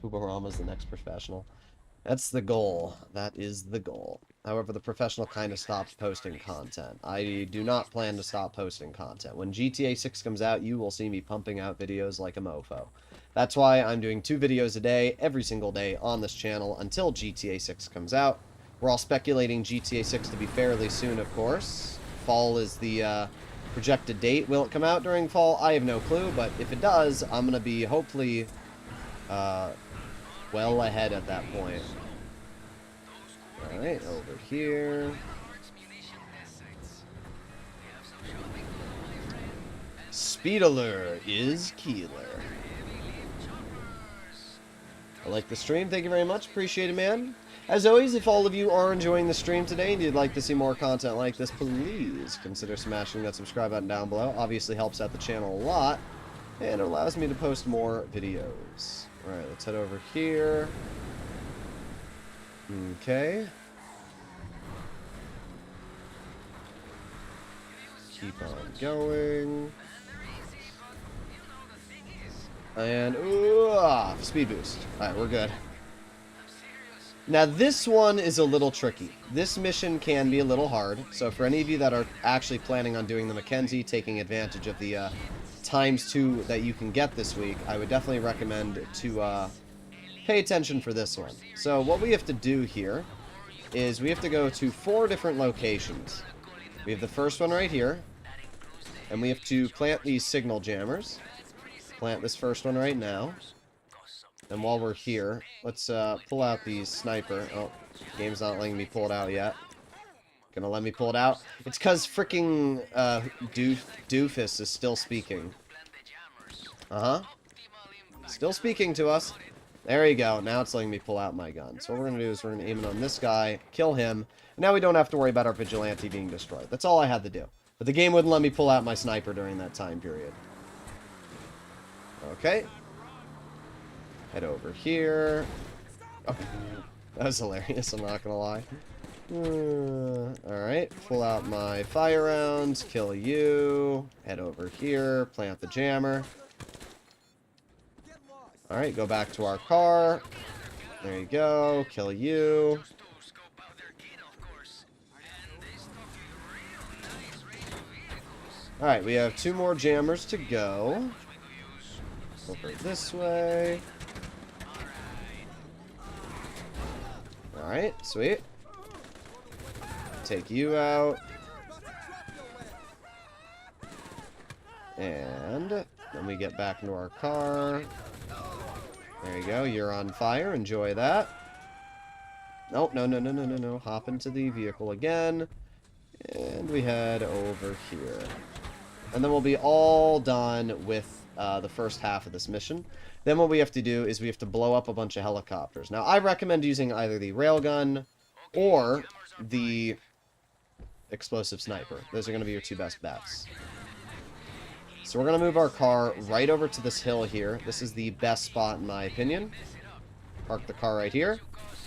Tuborama's the next professional. That's the goal. That is the goal. However, the professional kind of stopped posting content. I do not plan to stop posting content. When GTA 6 comes out, you will see me pumping out videos like a mofo. That's why I'm doing 2 videos a day, every single day, on this channel until GTA 6 comes out. We're all speculating GTA 6 to be fairly soon, of course. Fall is the projected date. Will it come out during fall? I have no clue, but if it does, I'm going to be hopefully well ahead at that point. Alright, over here. Speedalert is Keeler. I like the stream. Thank you very much. Appreciate it, man. As always, if all of you are enjoying the stream today and you'd like to see more content like this, please consider smashing that subscribe button down below. Obviously helps out the channel a lot and allows me to post more videos. Alright, let's head over here. Okay. Keep on going. And, speed boost. Alright, we're good. Now, this one is a little tricky. This mission can be a little hard. So for any of you that are actually planning on doing the Mackenzie, taking advantage of the ×2 that you can get this week, I would definitely recommend to pay attention for this one. So what we have to do here is we have to go to 4 different locations. We have the first one right here. And we have to plant these signal jammers. Plant this first one right now. And while we're here, let's pull out the sniper. Oh, game's not letting me pull it out yet. Gonna let me pull it out? It's because freaking Doofus is still speaking. Uh-huh. Still speaking to us. There you go. Now it's letting me pull out my gun. So what we're gonna do is we're gonna aim it on this guy, kill him. And now we don't have to worry about our vigilante being destroyed. That's all I had to do. But the game wouldn't let me pull out my sniper during that time period. Okay. Head over here. Oh, that was hilarious, I'm not gonna lie. Alright, pull out my fire rounds, kill you. Head over here, plant the jammer. Alright, go back to our car. There you go. Kill you. Alright, we have 2 more jammers to go. Over this way. Alright, sweet. Take you out. And then we get back into our car. There you go. You're on fire. Enjoy that. Nope, no. Hop into the vehicle again. And we head over here. And then we'll be all done with the first half of this mission. Then what we have to do is we have to blow up a bunch of helicopters. Now, I recommend using either the railgun or the explosive sniper. Those are going to be your 2 best bets. So we're going to move our car right over to this hill here. This is the best spot in my opinion. Park the car right here.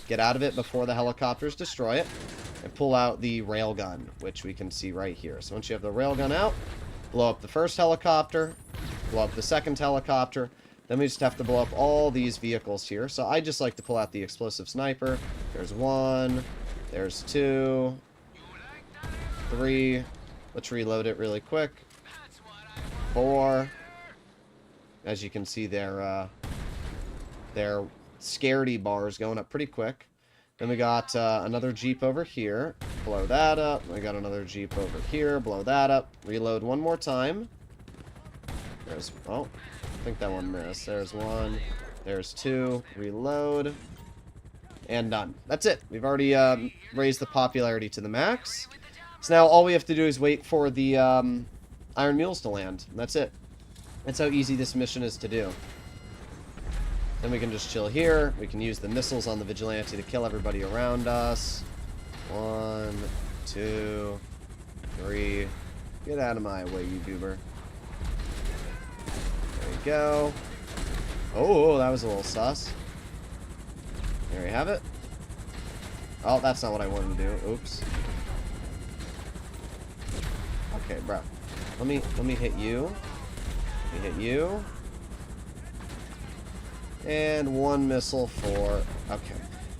Get out of it before the helicopters destroy it. And pull out the railgun, which we can see right here. So once you have the railgun out, blow up the first helicopter, blow up the second helicopter. Then we just have to blow up all these vehicles here. So I just like to pull out the explosive sniper. There's 1. There's 2. 3. Let's reload it really quick. 4. As you can see, their scaredy bars going up pretty quick. Then we got another Jeep over here. Blow that up. We got another Jeep over here. Blow that up. Reload 1 more time. There's... Oh, I think that one missed. There's 1. There's 2. Reload. And done. That's it. We've already raised the popularity to the max. So now all we have to do is wait for the Iron Mules to land. That's it. That's how easy this mission is to do. Then we can just chill here. We can use the missiles on the Vigilante to kill everybody around us. 1, 2, 3. Get out of my way, you goober. There you go. Oh, that was a little sus. There you have it. Oh, that's not what I wanted to do. Oops. Okay, bro. Let me hit you. Let me hit you. And 1 missile for... Okay.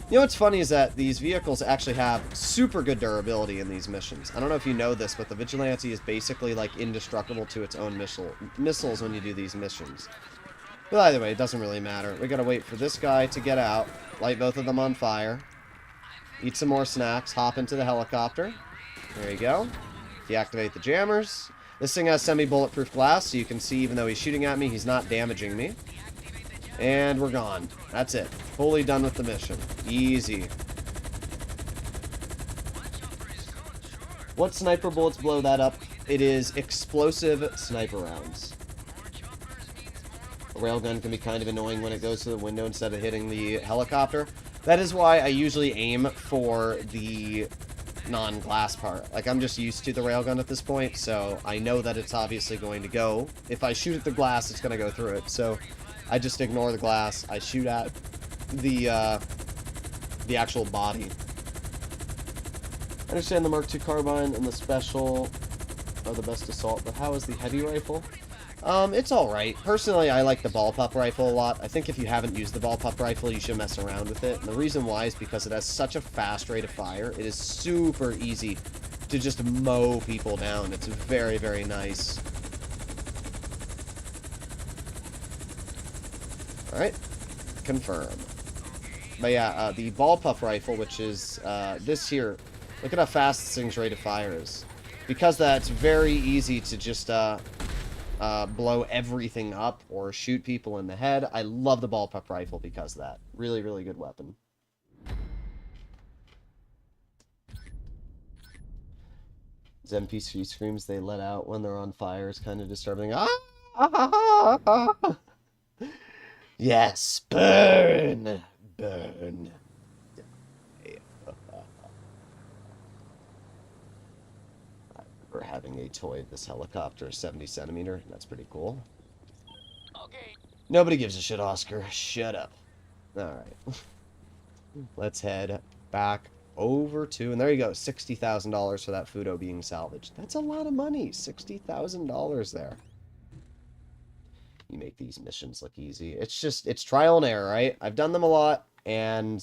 You know what's funny is that these vehicles actually have super good durability in these missions. I don't know if you know this, but the Vigilante is basically like indestructible to its own missiles when you do these missions. But either way, it doesn't really matter. We gotta wait for this guy to get out, light both of them on fire, eat some more snacks, hop into the helicopter. There you go. Deactivate the jammers. This thing has semi-bulletproof glass, so you can see even though he's shooting at me, he's not damaging me. And we're gone. That's it. Fully done with the mission. Easy. What sniper bullets blow that up? It is explosive sniper rounds. A railgun can be kind of annoying when it goes to the window instead of hitting the helicopter. That is why I usually aim for the non-glass part. Like, I'm just used to the railgun at this point, so I know that it's obviously going to go. If I shoot at the glass, it's going to go through it. So I just ignore the glass. I shoot at the actual body. I understand the Mark II carbine and the special are the best assault, but how is the heavy rifle? It's alright. Personally, I like the ball-pup rifle a lot. I think if you haven't used the ball-pup rifle, you should mess around with it. And the reason why is because it has such a fast rate of fire. It is super easy to just mow people down. It's very, very nice. Alright. Confirm. But yeah, the ball-pup rifle, which is this here, look at how fast this thing's rate of fire is. Because that's very easy to just blow everything up or shoot people in the head. I love the ball-pup rifle because of that. Really, really good weapon. These NPC screams they let out when they're on fire is kind of disturbing. Ah! Yes, burn! Burn. We're having a toy of this helicopter, 70 centimeter. That's pretty cool. Okay. Nobody gives a shit, Oscar. Shut up. Alright. Let's head back over to... And there you go, $60,000 for that Fudo being salvaged. That's a lot of money. $60,000 there. you make these missions look easy. It's trial and error, right? I've done them a lot, and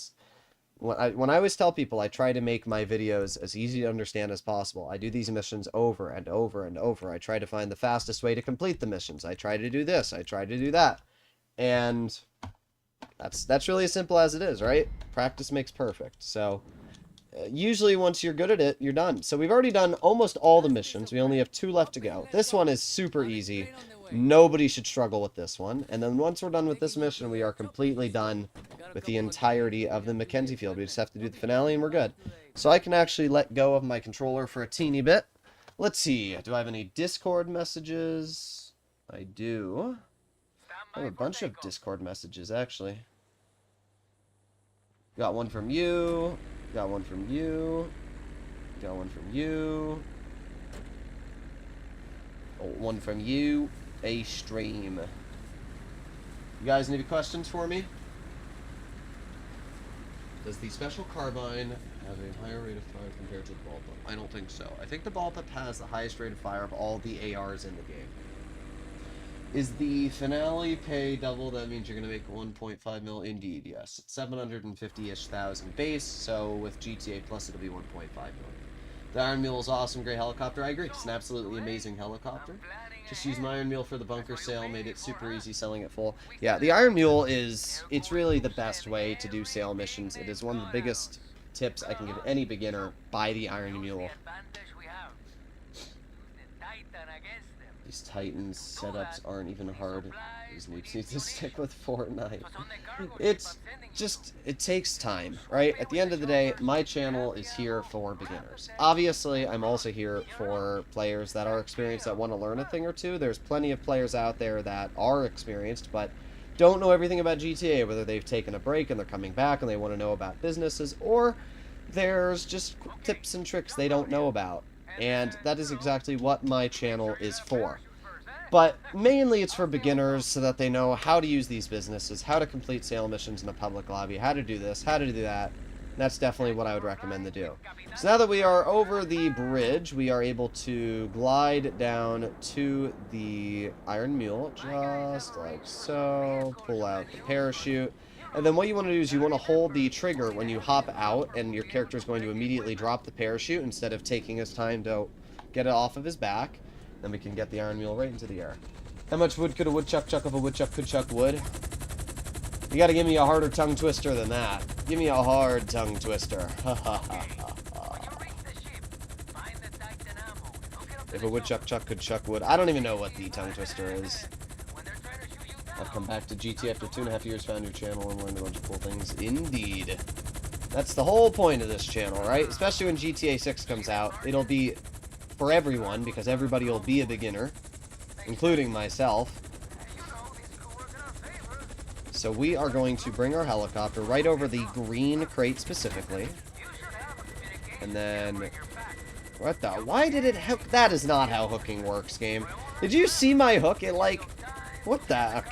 when I always tell people I try to make my videos as easy to understand as possible. I do these missions over and over and over. I try to find the fastest way to complete the missions. I try to do this. I try to do that. And that's really as simple as it is, right? Practice makes perfect. So usually once you're good at it, you're done. So we've already done almost all the missions. We only have 2 left to go. This one is super easy. Nobody should struggle with this one. And then once we're done with this mission, we are completely done with the entirety of the Mackenzie Field. We just have to do the finale and we're good. So I can actually let go of my controller for a teeny bit. Let's see. Do I have any Discord messages? I do. I have a bunch of Discord messages, actually. Got one from you. Got one from you. Got one from you. Oh, one from you. A stream. You guys any questions for me? Does the special carbine have a higher rate of fire compared to the bullpup? I don't think so. I think the bullpup has the highest rate of fire of all the ARs in the game. Is the finale pay double? That means you're going to make 1.5 mil. Indeed, yes. It's 750-ish thousand base, so with GTA Plus it'll be 1.5 million. The Iron Mule is awesome, great helicopter. I agree. It's an absolutely amazing helicopter. Just use my Iron Mule for the bunker sale, made it super easy selling it full. Yeah, the Iron Mule it's really the best way to do sale missions. It is one of the biggest tips I can give any beginner. Buy the Iron Mule. These Titans setups aren't even hard. These noobs need to stick with Fortnite. It takes time, right? At the end of the day, my channel is here for beginners. Obviously, I'm also here for players that are experienced that want to learn a thing or two. There's plenty of players out there that are experienced, but don't know everything about GTA, whether they've taken a break and they're coming back and they want to know about businesses, or there's just tips and tricks they don't know about. And that is exactly what my channel is for. But mainly it's for beginners so that they know how to use these businesses, how to complete sale missions in a public lobby, how to do this, how to do that. That's definitely what I would recommend to do. So now that we are over the bridge, we are able to glide down to the Iron Mule, just like so. Pull out the parachute. And then what you want to do is you want to hold the trigger when you hop out, and your character is going to immediately drop the parachute instead of taking his time to get it off of his back. Then we can get the Iron Mule right into the air. How much wood could a woodchuck chuck if a woodchuck could chuck wood? You gotta give me a harder tongue twister than that. Give me a hard tongue twister. If a woodchuck chuck could chuck wood. I don't even know what the tongue twister is. I've come back to GT after 2.5 years, found your channel, and learned a bunch of cool things. Indeed. That's the whole point of this channel, right? Especially when GTA 6 comes out. It'll be for everyone, because everybody will be a beginner, including myself. So we are going to bring our helicopter right over the green crate specifically. And then... What the... Why did it hook? That is not how hooking works, game. Did you see my hook? It, like... What the heck?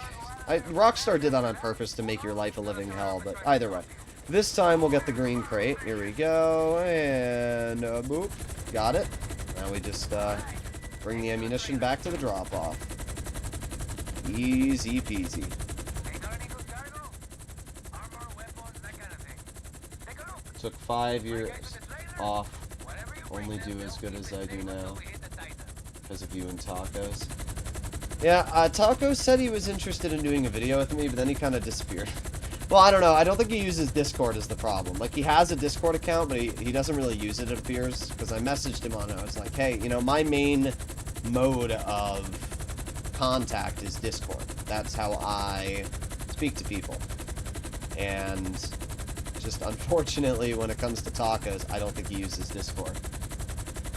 Rockstar did that on purpose to make your life a living hell, but either way. This time we'll get the green crate. Here we go. And... boop. Got it. Now we just bring the ammunition back to the drop-off. Easy peasy. Took 5 years off. Only do as good as I do now. Because of you and Tacos. Yeah, Tacos said he was interested in doing a video with me, but then he kind of disappeared. Well, I don't know. I don't think he uses Discord is the problem. Like, he has a Discord account, but he doesn't really use it, it appears. Because I messaged him on it. I was like, hey, you know, my main mode of contact is Discord. That's how I speak to people. And just unfortunately, when it comes to Tacos, I don't think he uses Discord.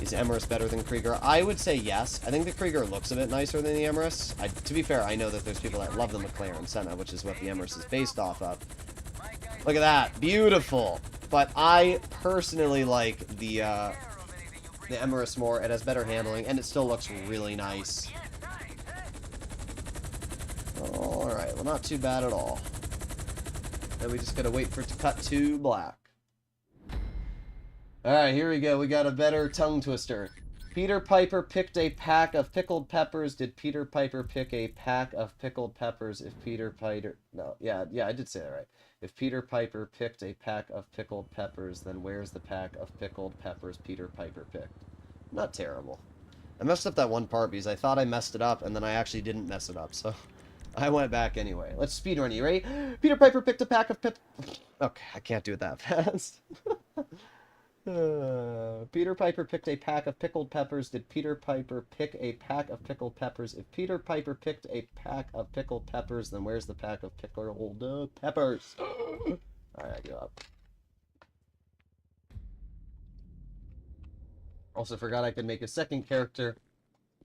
Is Emrys better than Krieger? I would say yes. I think the Krieger looks a bit nicer than the Emrys. To be fair, I know that there's people that love the McLaren Senna, which is what the Emrys is based off of. Look at that. Beautiful. But I personally like the Emrys more. It has better handling, and it still looks really nice. Alright, well, not too bad at all. Then we just gotta wait for it to cut to black. Alright, here we go. We got a better tongue twister. Peter Piper picked a pack of pickled peppers. Did Peter Piper pick a pack of pickled peppers? If Peter Piper... No, yeah, I did say that right. If Peter Piper picked a pack of pickled peppers, then where's the pack of pickled peppers Peter Piper picked? Not terrible. I messed up that one part because I thought I messed it up, and then I actually didn't mess it up, so... I went back anyway. Let's speedrun. You ready? Peter Piper picked a pack of Okay, I can't do it that fast. Peter Piper picked a pack of pickled peppers. Did Peter Piper pick a pack of pickled peppers? If Peter Piper picked a pack of pickled peppers, then where's the pack of pickled peppers? Alright, I give up. Also forgot I could make a second character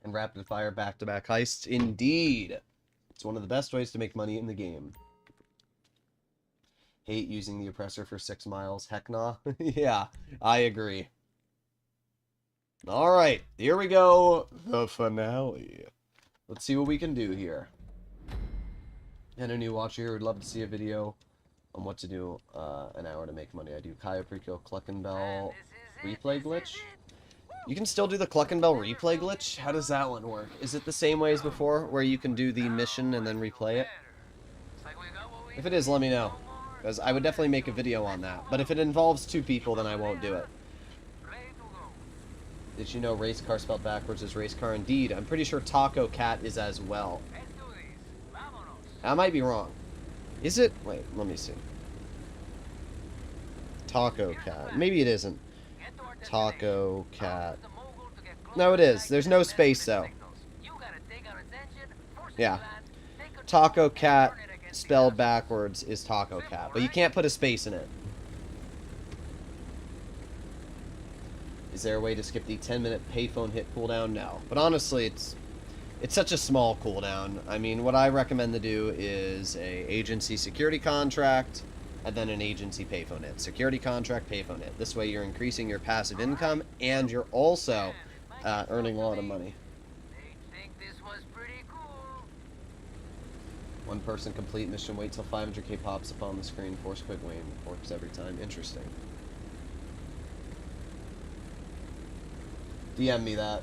and rapid fire back-to-back heists. Indeed! It's one of the best ways to make money in the game. Hate using the oppressor for 6 miles. Heck nah. Yeah, I agree. Alright, here we go. The finale. Let's see what we can do here. And a new watcher here would love to see a video on what to do an hour to make money. I do Kaya Preco Cluckenbell replay glitch. You can still do the Cluckenbell replay glitch? How does that one work? Is it the same way as before, where you can do the mission and then replay it? If it is, let me know. Because I would definitely make a video on that. But if it involves 2 people, then I won't do it. Did you know race car spelled backwards is race car? Indeed. I'm pretty sure Taco Cat is as well. I might be wrong. Is it? Wait, let me see. Taco Cat. Maybe it isn't. Taco Cat. No, it is. There's no space, though. Yeah. Taco Cat spelled backwards is Taco Cat. But you can't put a space in it. Is there a way to skip the 10-minute payphone hit cooldown? No. But honestly, it's such a small cooldown. I mean, what I recommend to do is a agency security contract, and then an agency payphone hit. Security contract, payphone hit. This way you're increasing your passive income, and you're also earning a lot of money. One person complete mission, wait till 500k pops up on the screen, force quick win. Works every time. Interesting. DM me that.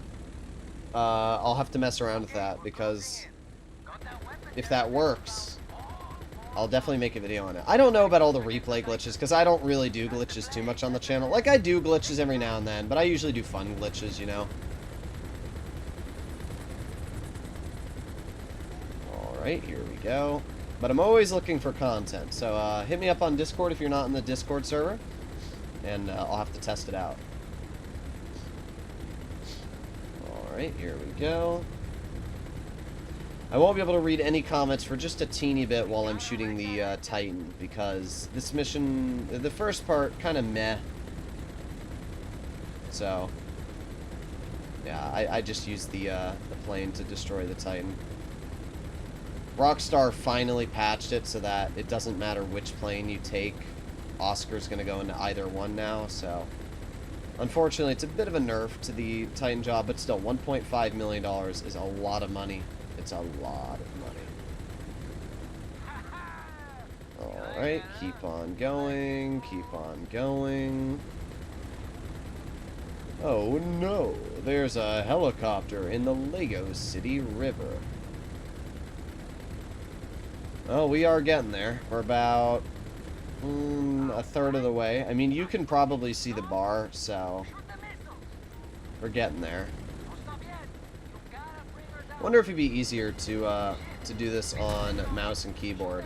I'll have to mess around with that, because if that works, I'll definitely make a video on it. I don't know about all the replay glitches, because I don't really do glitches too much on the channel. Like, I do glitches every now and then, but I usually do fun glitches, you know? Alright, here we go. But I'm always looking for content, so hit me up on Discord if you're not in the Discord server, and I'll have to test it out. Alright, here we go. I won't be able to read any comments for just a teeny bit while I'm shooting the Titan, because this mission, the first part, kind of meh. So, yeah, I just used the plane to destroy the Titan. Rockstar finally patched it so that it doesn't matter which plane you take. Oscar's going to go into either one now, so... Unfortunately, it's a bit of a nerf to the Titan job, but still, $1.5 million is a lot of money. It's a lot of money. Alright, keep on going, keep on going. Oh no, there's a helicopter in the Lego City River. Oh, we are getting there. We're about a third of the way. I mean, you can probably see the bar, so we're getting there. Wonder if it'd be easier to do this on mouse and keyboard.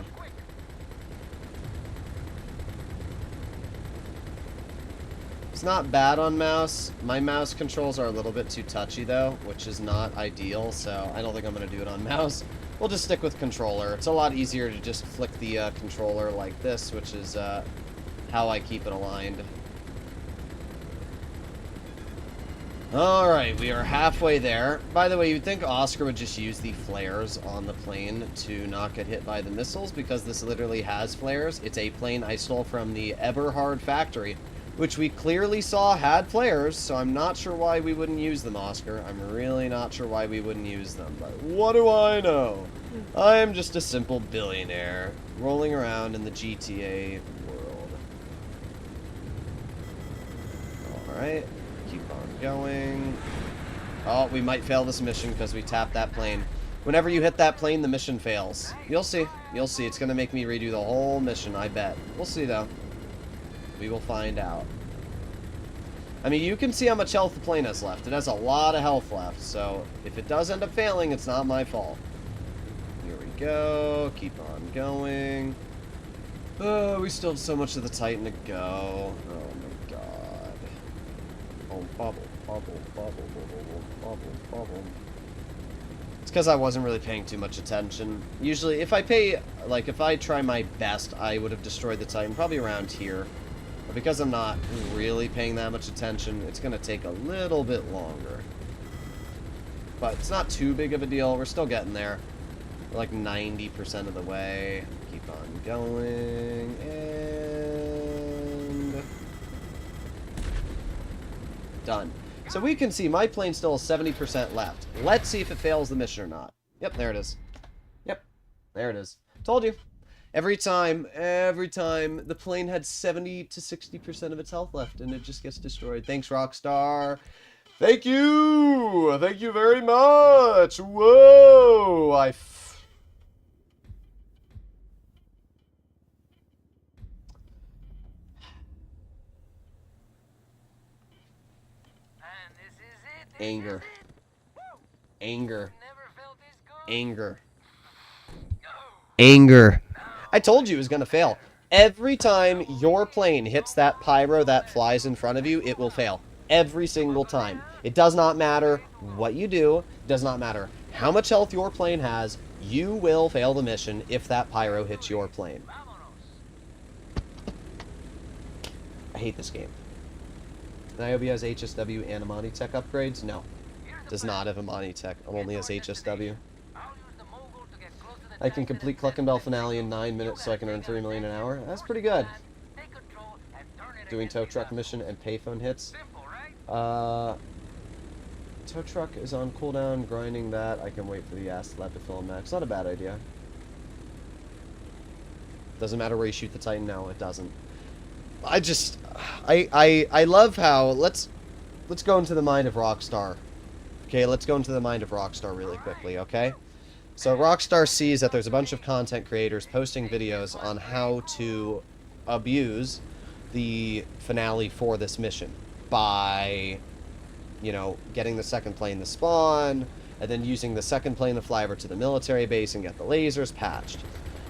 It's not bad on mouse. My mouse controls are a little bit too touchy though, which is not ideal, so I don't think I'm going to do it on mouse. We'll just stick with controller. It's a lot easier to just flick the controller like this, which is how I keep it aligned. Alright, we are halfway there. By the way, you'd think Oscar would just use the flares on the plane to not get hit by the missiles, because this literally has flares. It's a plane I stole from the Eberhard factory, which we clearly saw had flares, so I'm not sure why we wouldn't use them, Oscar. I'm really not sure why we wouldn't use them, but what do I know? I'm just a simple billionaire rolling around in the GTA world. Alright, keep on going. Oh, we might fail this mission because we tapped that plane. Whenever you hit that plane, the mission fails. You'll see. You'll see. It's going to make me redo the whole mission, I bet. We'll see, though. We will find out. I mean, you can see how much health the plane has left. It has a lot of health left, so if it does end up failing, it's not my fault. Here we go. Keep on going. Oh, we still have so much of the Titan to go. Oh, my God. Oh, bubble, bubble, bubble, bubble, bubble, bubble. It's because I wasn't really paying too much attention. Usually, if I try my best, I would have destroyed the Titan probably around here. But because I'm not really paying that much attention, it's going to take a little bit longer. But it's not too big of a deal. We're still getting there. We're like 90% of the way. Keep on going. And... done. So we can see my plane still has 70% left. Let's see if it fails the mission or not. Yep, there it is. Yep, there it is. Told you. Every time, the plane had 70 to 60% of its health left, and it just gets destroyed. Thanks, Rockstar. Thank you! Thank you very much! Whoa! Anger. Anger. Anger. Anger. I told you it was going to fail. Every time your plane hits that pyro that flies in front of you, it will fail. Every single time. It does not matter what you do. It does not matter how much health your plane has. You will fail the mission if that pyro hits your plane. I hate this game. Niobe has HSW and Amani Tech upgrades? No. Does not have Amani Tech. Only has HSW. I can complete Cluck and Bell finale in 9 minutes so I can earn $3 million an hour. That's pretty good. Doing tow truck mission and payphone hits. Tow truck is on cooldown. Grinding that. I can wait for the acid lab to fill in max. Not a bad idea. Doesn't matter where you shoot the Titan. No, it doesn't. I love how let's go into the mind of Rockstar. Okay, let's go into the mind of Rockstar really quickly, okay? So Rockstar sees that there's a bunch of content creators posting videos on how to abuse the finale for this mission by, you know, getting the second plane to spawn, and then using the second plane to fly over to the military base and get the lasers patched.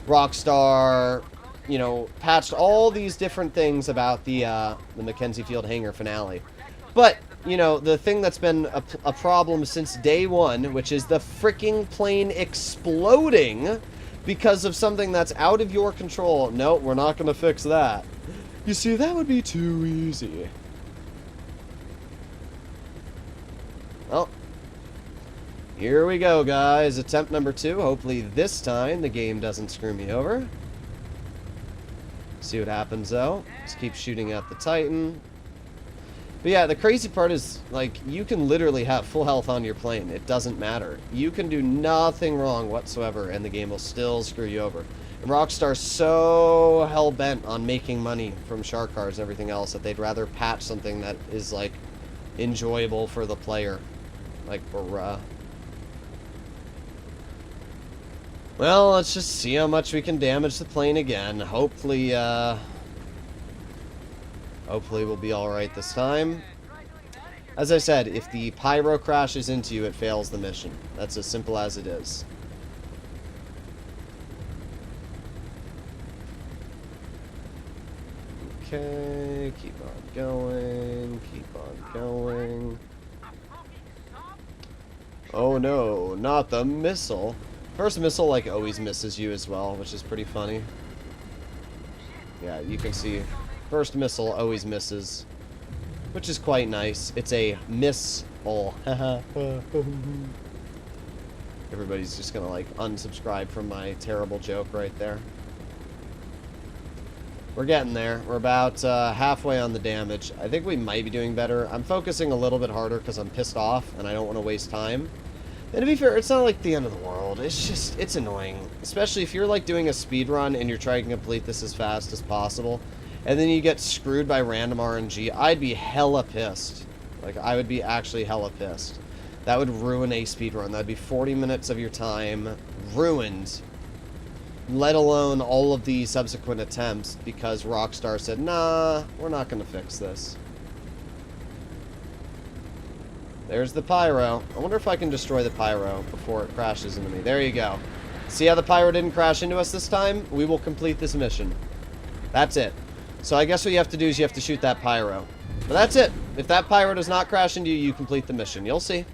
Rockstar, you know, patched all these different things about the Mackenzie Field hangar finale. But, you know, the thing that's been a problem since day one, which is the freaking plane exploding because of something that's out of your control. No, we're not going to fix that. You see, that would be too easy. Well, here we go, guys. Attempt number 2. Hopefully this time the game doesn't screw me over. See what happens, though. Let's keep shooting at the Titan. But yeah, the crazy part is, like, you can literally have full health on your plane. It doesn't matter. You can do nothing wrong whatsoever, and the game will still screw you over. And Rockstar's so hell-bent on making money from shark cars and everything else that they'd rather patch something that is, like, enjoyable for the player. Like, bruh. Well, let's just see how much we can damage the plane again. Hopefully, hopefully we'll be alright this time. As I said, if the pyro crashes into you, it fails the mission. That's as simple as it is. Okay, keep on going, keep on going. Oh no, not the missile. First missile, like, always misses you as well, which is pretty funny. Yeah, you can see... First missile always misses, which is quite nice. It's a miss-ole. Everybody's just gonna, like, unsubscribe from my terrible joke right there. We're getting there. We're about halfway on the damage. I think we might be doing better. I'm focusing a little bit harder because I'm pissed off and I don't want to waste time. And to be fair, it's not like the end of the world. It's just, it's annoying. Especially if you're, like, doing a speed run and you're trying to complete this as fast as possible. And then you get screwed by random RNG, I'd be hella pissed. Like, I would be actually hella pissed. That would ruin a speedrun. That'd be 40 minutes of your time ruined. Let alone all of the subsequent attempts because Rockstar said, nah, we're not going to fix this. There's the pyro. I wonder if I can destroy the pyro before it crashes into me. There you go. See how the pyro didn't crash into us this time? We will complete this mission. That's it. So I guess what you have to do is you have to shoot that pyro. But that's it. If that pyro does not crash into you, you complete the mission. You'll see.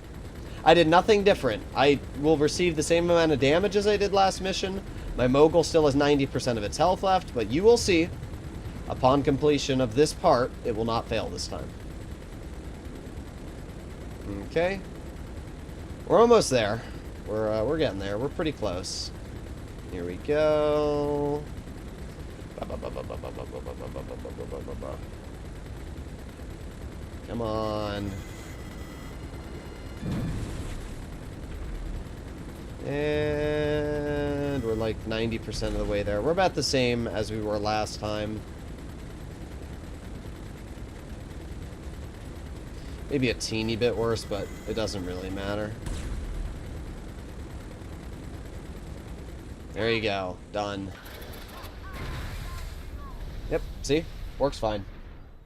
I did nothing different. I will receive the same amount of damage as I did last mission. My mogul still has 90% of its health left, but you will see. Upon completion of this part, it will not fail this time. Okay. We're almost there. We're getting there. We're pretty close. Here we go. Come on. And we're like 90% of the way there. We're about the same as we were last time. Maybe a teeny bit worse, but it doesn't really matter. There you go. Done. Yep, see? Works fine.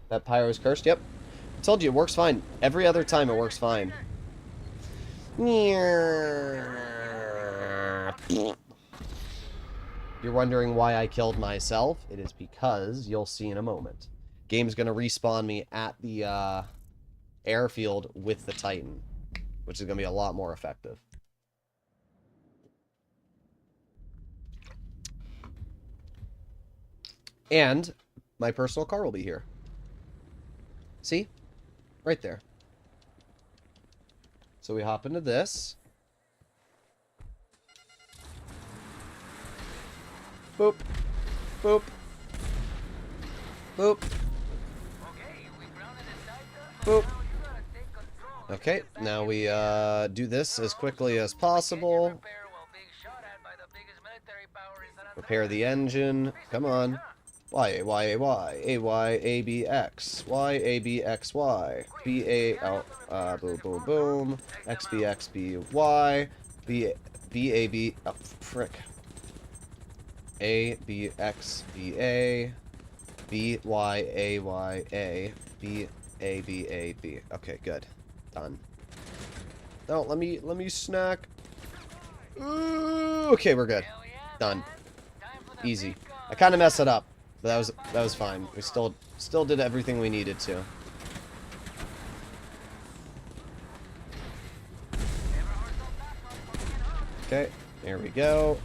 That pyro is cursed? Yep. I told you, it works fine. Every other time it works fine. You're wondering why I killed myself? It is because you'll see in a moment. Game's gonna respawn me at the airfield with the Titan, which is gonna be a lot more effective. And my personal car will be here. See? Right there. So we hop into this. Boop. Boop. Boop. Boop. Okay, now we do this as quickly as possible. Repair the engine. Come on. Y, A, Y, A, Y, A, Y, A, B, X, Y, A, B, X, Y, B, A, boom, boom, boom, X, B, X, B, Y, B, B, A, B, oh, frick, A, B, X, B, A, B, Y, A, Y, A, B, A, B, A, B. Okay, good. Done. No, let me snack. Ooh, okay, we're good. Done. Easy. I kind of messed it up. But that was fine. We still did everything we needed to. Okay, there we go.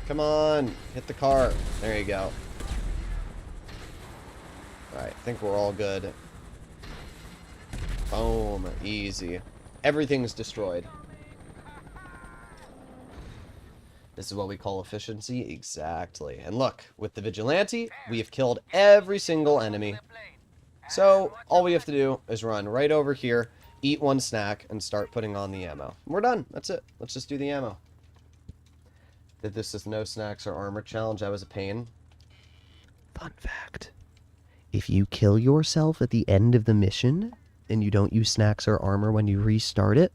Come on, hit the car. There you go. Alright, I think we're all good. Boom, easy. Everything's destroyed. This is what we call efficiency. Exactly. And look, with the Vigilante, we have killed every single enemy. So, all we have to do is run right over here, eat one snack, and start putting on the ammo. We're done. That's it. Let's just do the ammo. Did this as no snacks or armor challenge. That was a pain. Fun fact. If you kill yourself at the end of the mission, and you don't use snacks or armor when you restart it,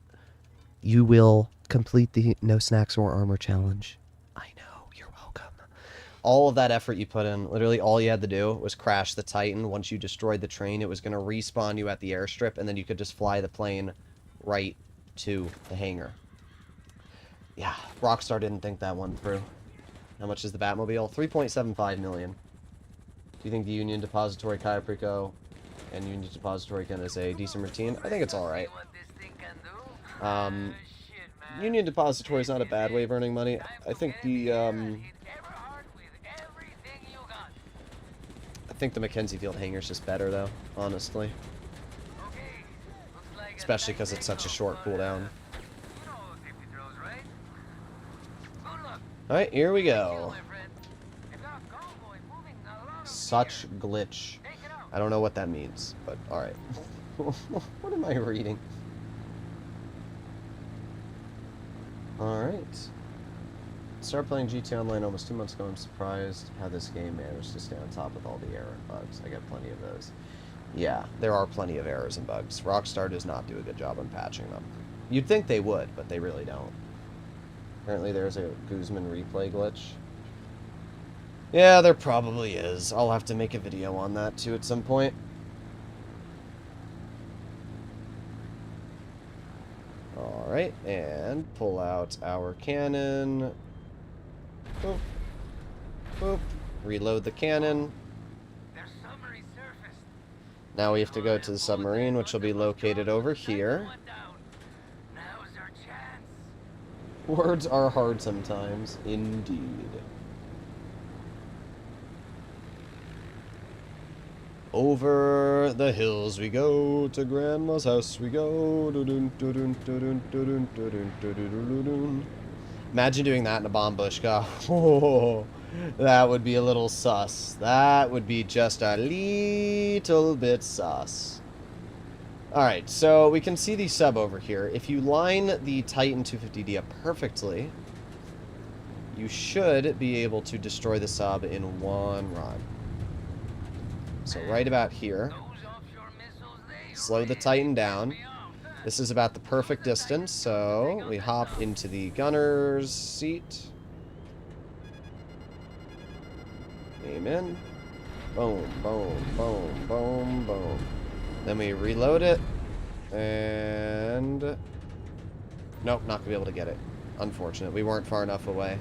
you will complete the no snacks or armor challenge. I know, you're welcome. All of that effort you put in, literally all you had to do was crash the Titan. Once you destroyed the train, it was going to respawn you at the airstrip, and then you could just fly the plane right to the hangar. Yeah, Rockstar didn't think that one through. How much is the Batmobile? 3.75 million. Do you think the Union Depository Caprico and Union Depository can is a decent routine? I think it's alright. Union Depository is not a bad way of earning money. I think the Mackenzie Field hangar is just better, though, honestly. Especially because it's such a short cooldown. Alright, here we go. Such glitch. I don't know what that means, but alright. What am I reading? Alright. Started playing GTA Online almost 2 months ago. I'm surprised how this game managed to stay on top with all the error and bugs. I got plenty of those. Yeah, there are plenty of errors and bugs. Rockstar does not do a good job on patching them. You'd think they would, but they really don't. Apparently there's a Guzman replay glitch. Yeah, there probably is. I'll have to make a video on that too at some point. Alright, and pull out our cannon. Boop. Boop. Reload the cannon. Now we have to go to the submarine, which will be located over here. Words are hard sometimes, indeed. Over the hills we go, to Grandma's house we go. Imagine doing that in a bomb bushka. Oh, that would be a little sus. That would be just a little bit sus. Alright, so we can see the sub over here. If you line the Titan 250D up perfectly, you should be able to destroy the sub in one run. So right about here, slow the Titan down. This is about the perfect distance, so we hop into the gunner's seat. Aim in. Boom, boom, boom, boom, boom. Then we reload it, and... Nope, not going to be able to get it. Unfortunate. We weren't far enough away.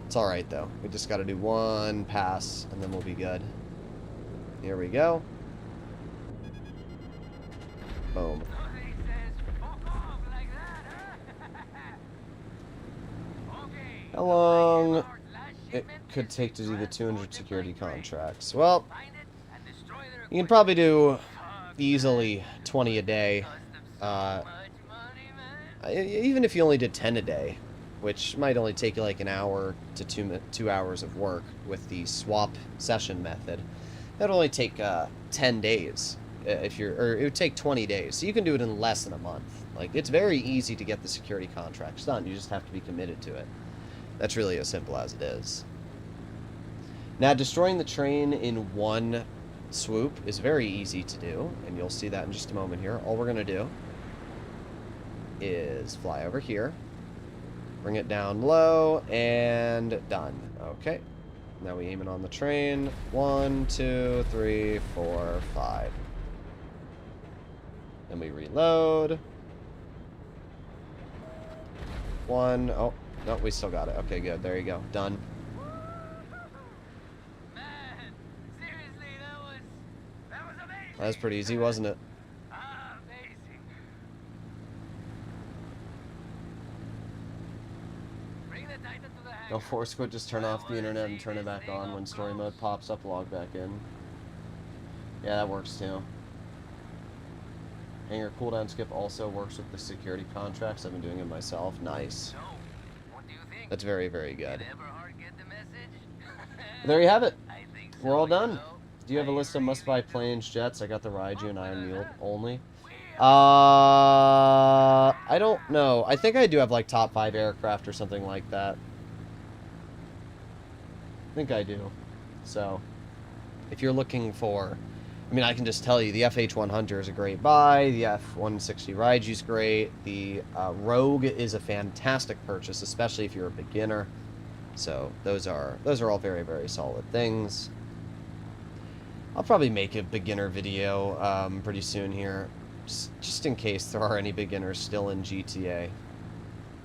It's alright, though. We just got to do one pass, and then we'll be good. Here we go. Boom. How long it could take to do the 200 security contracts? Well, you can probably do easily 20 a day. Even if you only did 10 a day, which might only take you like an hour to 2 hours of work with the swap session method. That'd only take 10 days. Or it would take 20 days. So you can do it in less than a month. Like, it's very easy to get the security contracts done. You just have to be committed to it. That's really as simple as it is. Now, destroying the train in one swoop is very easy to do, and you'll see that in just a moment here. All we're going to do is fly over here, bring it down low, and done. Okay. Now we aim it on the train. 1, 2, 3, 4, 5. Then we reload. 1. Oh, no, we still got it. Okay, good. There you go. Done. Man, seriously, that was amazing. That was pretty easy, wasn't it? Amazing. Bring the Titan to the hangar. No, force quit, just turn off the internet and turn it back on when story mode pops up, log back in. Yeah, that works too. Hangar cooldown skip also works with the security contracts. I've been doing it myself. Nice. So, what do you think? That's very, very good. Did Everhard get the message? There you have it. I think so, We're all you done. know. Do you have a list of must-buy planes, jets? I got the Raiju and Iron Mule only. We're I don't know. I think I do have like top 5 aircraft or something like that. I think I do. So, if you're looking for... I mean, I can just tell you, the FH-1 Hunter is a great buy. The F-160 Raiju is great. The Rogue is a fantastic purchase, especially if you're a beginner. So, those are all very, very solid things. I'll probably make a beginner video pretty soon here, just in case there are any beginners still in GTA.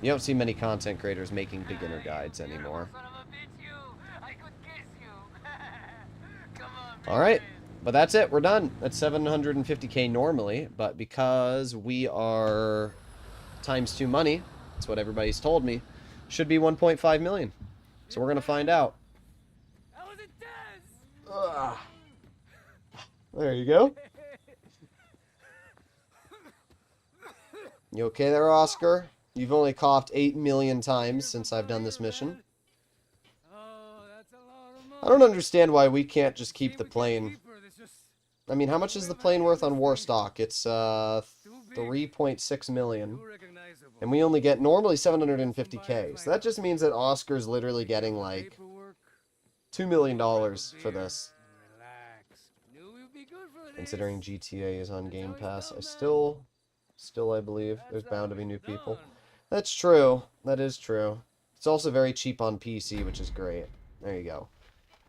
You don't see many content creators making beginner guides anymore. Son of a bitch, you. I could kiss you. Come on, All right, but that's it. We're done. That's 750K normally, but because we are times 2 money, that's what everybody's told me, should be 1.5 million. So we're gonna find out. That was intense. Ugh. There you go. You okay there, Oscar? You've only coughed 8 million times since I've done this mission. Oh, that's a lot of money. I don't understand why we can't just keep the plane. I mean, how much is the plane worth on war stock? It's 3.6 million. And we only get normally 750K. So that just means that Oscar's literally getting like $2 million for this. Considering GTA is on Game Pass, still I believe there's bound to be new people. That's true. That is true. It's also very cheap on PC, which is great. There you go.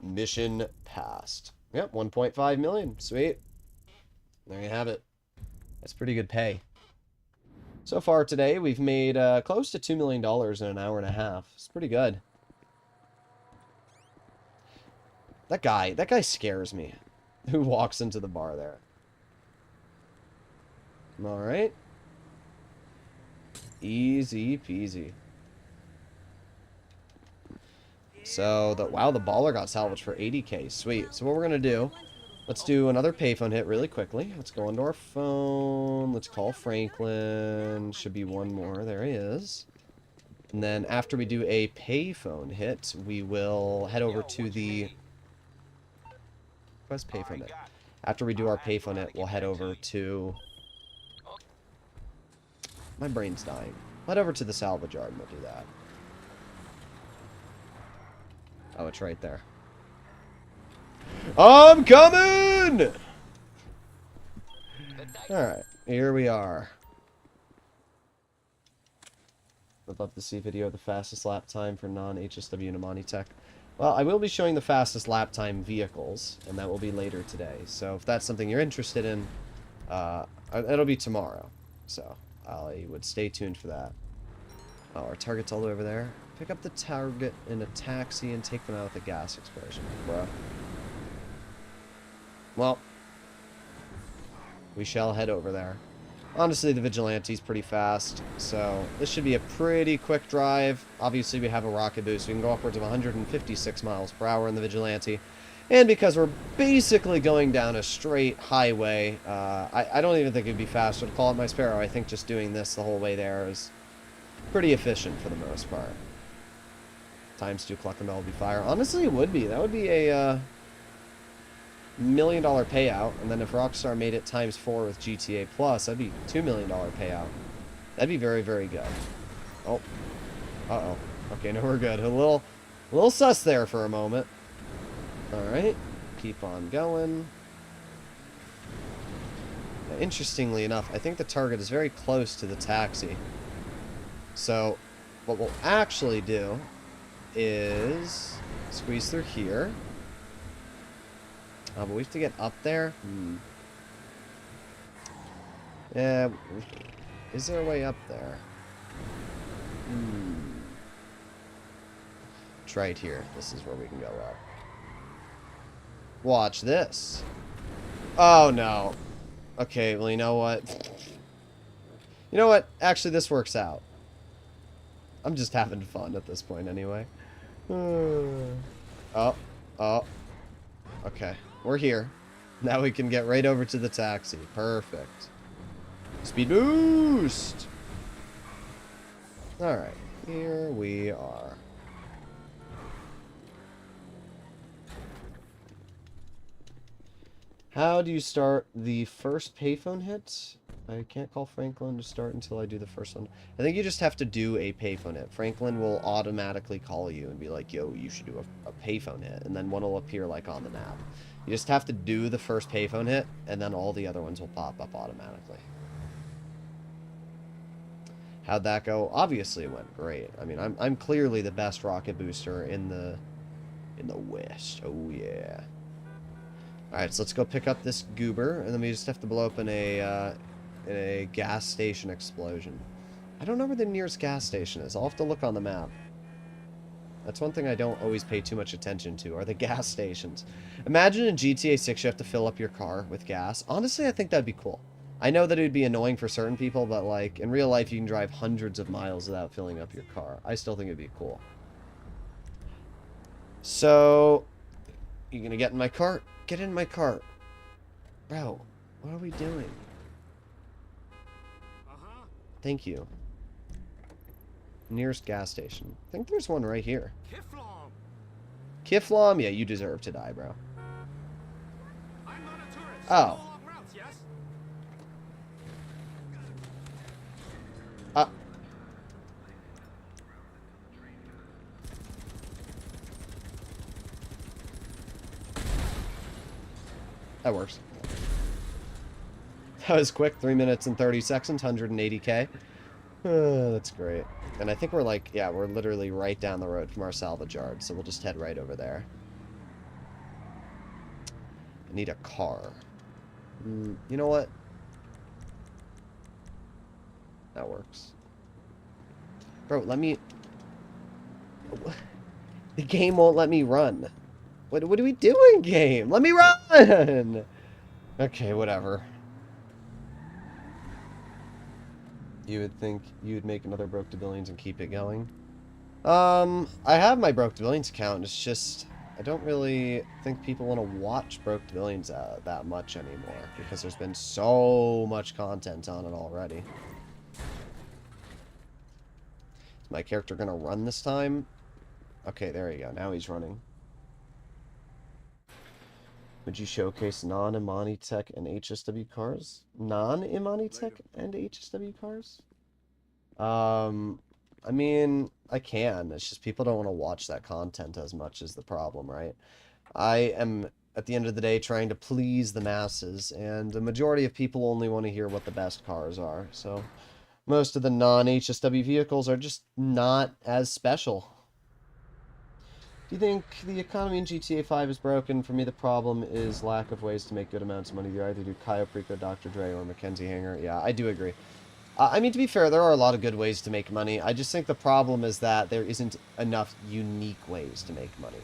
Mission passed. Yep, 1.5 million. Sweet. There you have it. That's pretty good pay. So far today, we've made close to $2 million in an hour and a half. It's pretty good. That guy scares me. Who walks into the bar there? Alright. Easy peasy. So, wow, the baller got salvaged for 80k. Sweet. So what we're going to do, let's do another payphone hit really quickly. Let's go into our phone. Let's call Franklin. Should be one more. There he is. And then after we do a payphone hit, we will head over to the... Where's payphone hit? After we do our payphone hit, we'll head over to... My brain's dying. Head over to the salvage yard and we'll do that. Oh, it's right there. I'm coming! Alright, here we are. I'd love to see a video of the fastest lap time for non-HSW Namani Tech. Well, I will be showing the fastest lap time vehicles, and that will be later today. So if that's something you're interested in, it'll be tomorrow. So I would stay tuned for that. Oh, our target's all the way over there. Pick up the target in a taxi and take them out with a gas explosion, bro. Well, we shall head over there. Honestly, the Vigilante's pretty fast, so this should be a pretty quick drive. Obviously, we have a rocket boost. We can go upwards of 156 miles per hour in the Vigilante. And because we're basically going down a straight highway, I don't even think it'd be faster to call it my Sparrow. I think just doing this the whole way there is pretty efficient for the most part. Times 2 Cluckermel will be fire. Honestly, it would be. That would be a $1 million payout. And then if Rockstar made it times 4 with GTA Plus, that'd be $2 million payout. That'd be very, very good. Oh. Uh-oh. Okay, no, we're good. A little sus there for a moment. Alright. Keep on going. Now, interestingly enough, I think the target is very close to the taxi. So, what we'll actually do is squeeze through here. But we have to get up there. Yeah. Is there a way up there? It's right here. This is where we can go up. Watch this. Oh, no. Okay, well, you know what? You know what? Actually, this works out. I'm just having fun at this point anyway. Oh. Okay. We're here. Now we can get right over to the taxi. Perfect. Speed boost! Alright. Here we are. How do you start the first payphone hit? I can't call Franklin to start until I do the first one. I think you just have to do a payphone hit. Franklin will automatically call you and be like, yo, you should do a payphone hit. And then one will appear like on the map. You just have to do the first payphone hit, and then all the other ones will pop up automatically. How'd that go? Obviously it went great. I mean, I'm clearly the best rocket booster in the West. Oh yeah. Alright, so let's go pick up this goober, and then we just have to blow up in a gas station explosion. I don't know where the nearest gas station is. I'll have to look on the map. That's one thing I don't always pay too much attention to, are the gas stations. Imagine in GTA 6 you have to fill up your car with gas. Honestly, I think that'd be cool. I know that it would be annoying for certain people, but like, in real life you can drive hundreds of miles without filling up your car. I still think it'd be cool. So, you gonna get in my cart? Get in my cart. Bro, what are we doing? Thank you. Nearest gas station. I think there's one right here. Kiflom? Yeah, you deserve to die, bro. I'm not a tourist. Oh. Routes, yes? That works. That was quick. 3 minutes and 30 seconds, 180k. That's great. And I think we're like, yeah, we're literally right down the road from our salvage yard, so we'll just head right over there. I need a car. You know what? That works. Bro, let me... The game won't let me run. What are we doing, game? Let me run! Okay, whatever. You would think you'd make another Broke to Billions and keep it going? I have my Broke to Billions account. It's just... I don't really think people want to watch Broke to Billions that much anymore. Because there's been so much content on it already. Is my character going to run this time? Okay, there you go. Now he's running. Would you showcase non-Imani Tech and HSW cars? Non-Imani Tech and HSW cars? I mean, I can. It's just people don't want to watch that content as much as the problem, right? I am, at the end of the day, trying to please the masses, and the majority of people only want to hear what the best cars are, so most of the non-HSW vehicles are just not as special. Do you think the economy in GTA 5 is broken? For me, the problem is lack of ways to make good amounts of money. You either do Cayo Perico, Dr. Dre, or Mackenzie Hanger. Yeah, I do agree. I mean, to be fair, there are a lot of good ways to make money. I just think the problem is that there isn't enough unique ways to make money.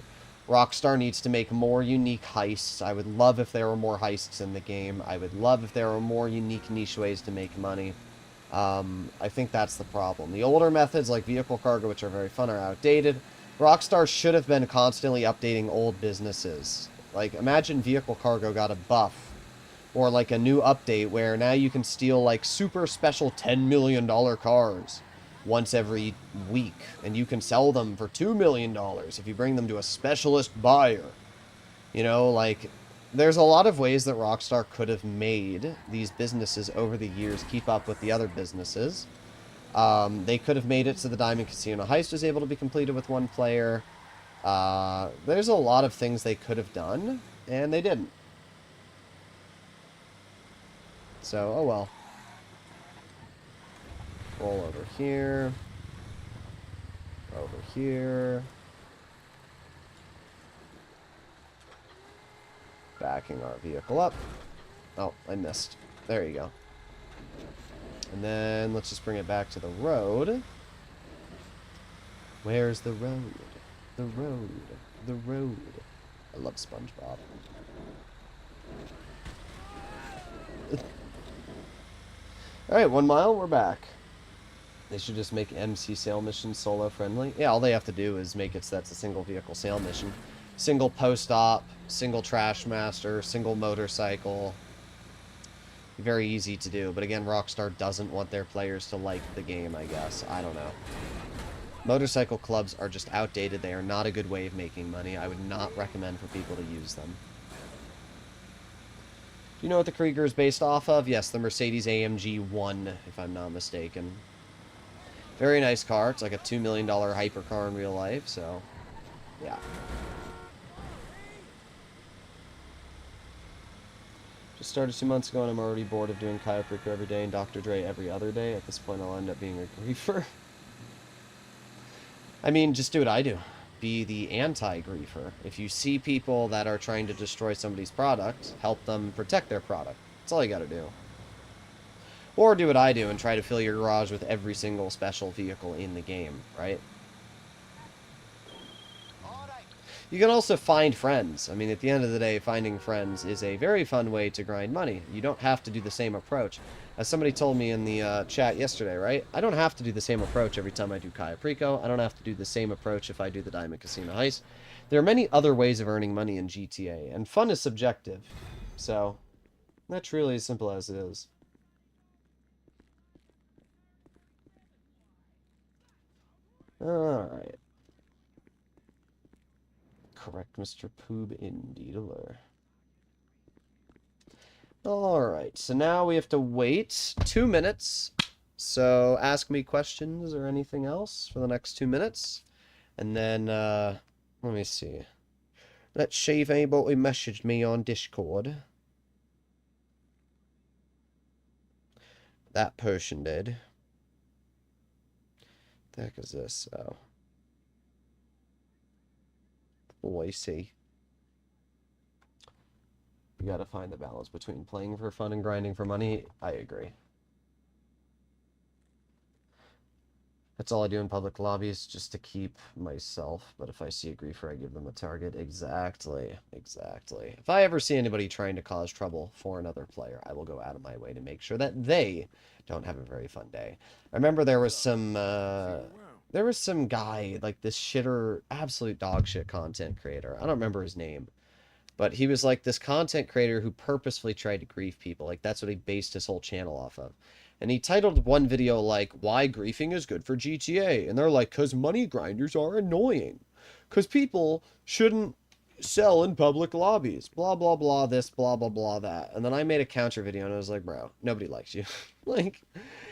Rockstar needs to make more unique heists. I would love if there were more heists in the game. I would love if there were more unique niche ways to make money. I think that's the problem. The older methods, like vehicle cargo, which are very fun, are outdated. Rockstar should have been constantly updating old businesses. Like, imagine vehicle cargo got a buff. Or like a new update where now you can steal like super special $10 million cars once every week. And you can sell them for $2 million if you bring them to a specialist buyer. You know, like, there's a lot of ways that Rockstar could have made these businesses over the years keep up with the other businesses. They could have made it so the Diamond Casino heist was able to be completed with one player. There's a lot of things they could have done, and they didn't. So, oh well. Roll over here. Over here. Backing our vehicle up. Oh, I missed. There you go. And then let's just bring it back to the road. Where's the road? The road. The road. I love SpongeBob. Alright, 1 mile, we're back. They should just make MC sale missions solo friendly. Yeah, all they have to do is make it so that's a single vehicle sale mission. Single post-op, single trash master, single motorcycle. Very easy to do, but again, Rockstar doesn't want their players to like the game, I guess. I don't know. Motorcycle clubs are just outdated. They are not a good way of making money. I would not recommend for people to use them. Do you know what the Krieger is based off of? Yes, the Mercedes-AMG 1, if I'm not mistaken. Very nice car. It's like a $2 million hypercar in real life, so yeah. Just started 2 months ago, and I'm already bored of doing Cayo Perico every day and Dr. Dre every other day. At this point, I'll end up being a griefer. I mean, just do what I do. Be the anti-griefer. If you see people that are trying to destroy somebody's product, help them protect their product. That's all you gotta do. Or do what I do and try to fill your garage with every single special vehicle in the game, right? You can also find friends. I mean, at the end of the day, finding friends is a very fun way to grind money. You don't have to do the same approach. As somebody told me in the chat yesterday, right? I don't have to do the same approach every time I do Cayo Perico. I don't have to do the same approach if I do the Diamond Casino heist. There are many other ways of earning money in GTA, and fun is subjective. So, that's really as simple as it is. Alright. Correct, Mr. Poob in Deedler. Alright, so now we have to wait 2 minutes. So ask me questions or anything else for the next 2 minutes. And then, let me see. Let's see if anybody messaged me on Discord. That potion did. The heck is this? Oh. Oh, I see. You gotta find the balance between playing for fun and grinding for money. I agree. That's all I do in public lobbies, just to keep myself. But if I see a griefer, I give them a target. Exactly. Exactly. If I ever see anybody trying to cause trouble for another player, I will go out of my way to make sure that they don't have a very fun day. I remember there was some guy, like this shitter, absolute dog shit content creator. I don't remember his name. But he was like this content creator who purposefully tried to grief people. Like, that's what he based his whole channel off of. And he titled one video like, "Why Griefing is Good for GTA." And they're like, "'Cause money grinders are annoying. 'Cause people shouldn't sell in public lobbies. Blah, blah, blah, this, blah, blah, blah, that." And then I made a counter video and I was like, bro, nobody likes you. Like,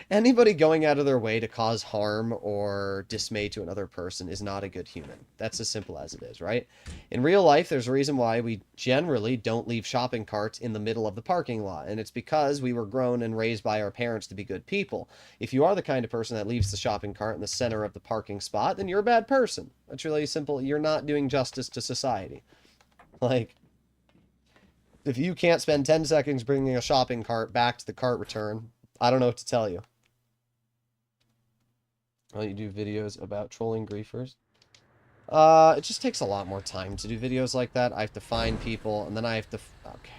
anybody going out of their way to cause harm or dismay to another person is not a good human. That's as simple as it is, right? In real life, there's a reason why we generally don't leave shopping carts in the middle of the parking lot, and it's because we were grown and raised by our parents to be good people. If you are the kind of person that leaves the shopping cart in the center of the parking spot, then you're a bad person. It's really simple. You're not doing justice to society. Like, if you can't spend 10 seconds bringing a shopping cart back to the cart return, I don't know what to tell you. Oh, you do videos about trolling griefers? It just takes a lot more time to do videos like that. I have to find people, and then I have to... Okay.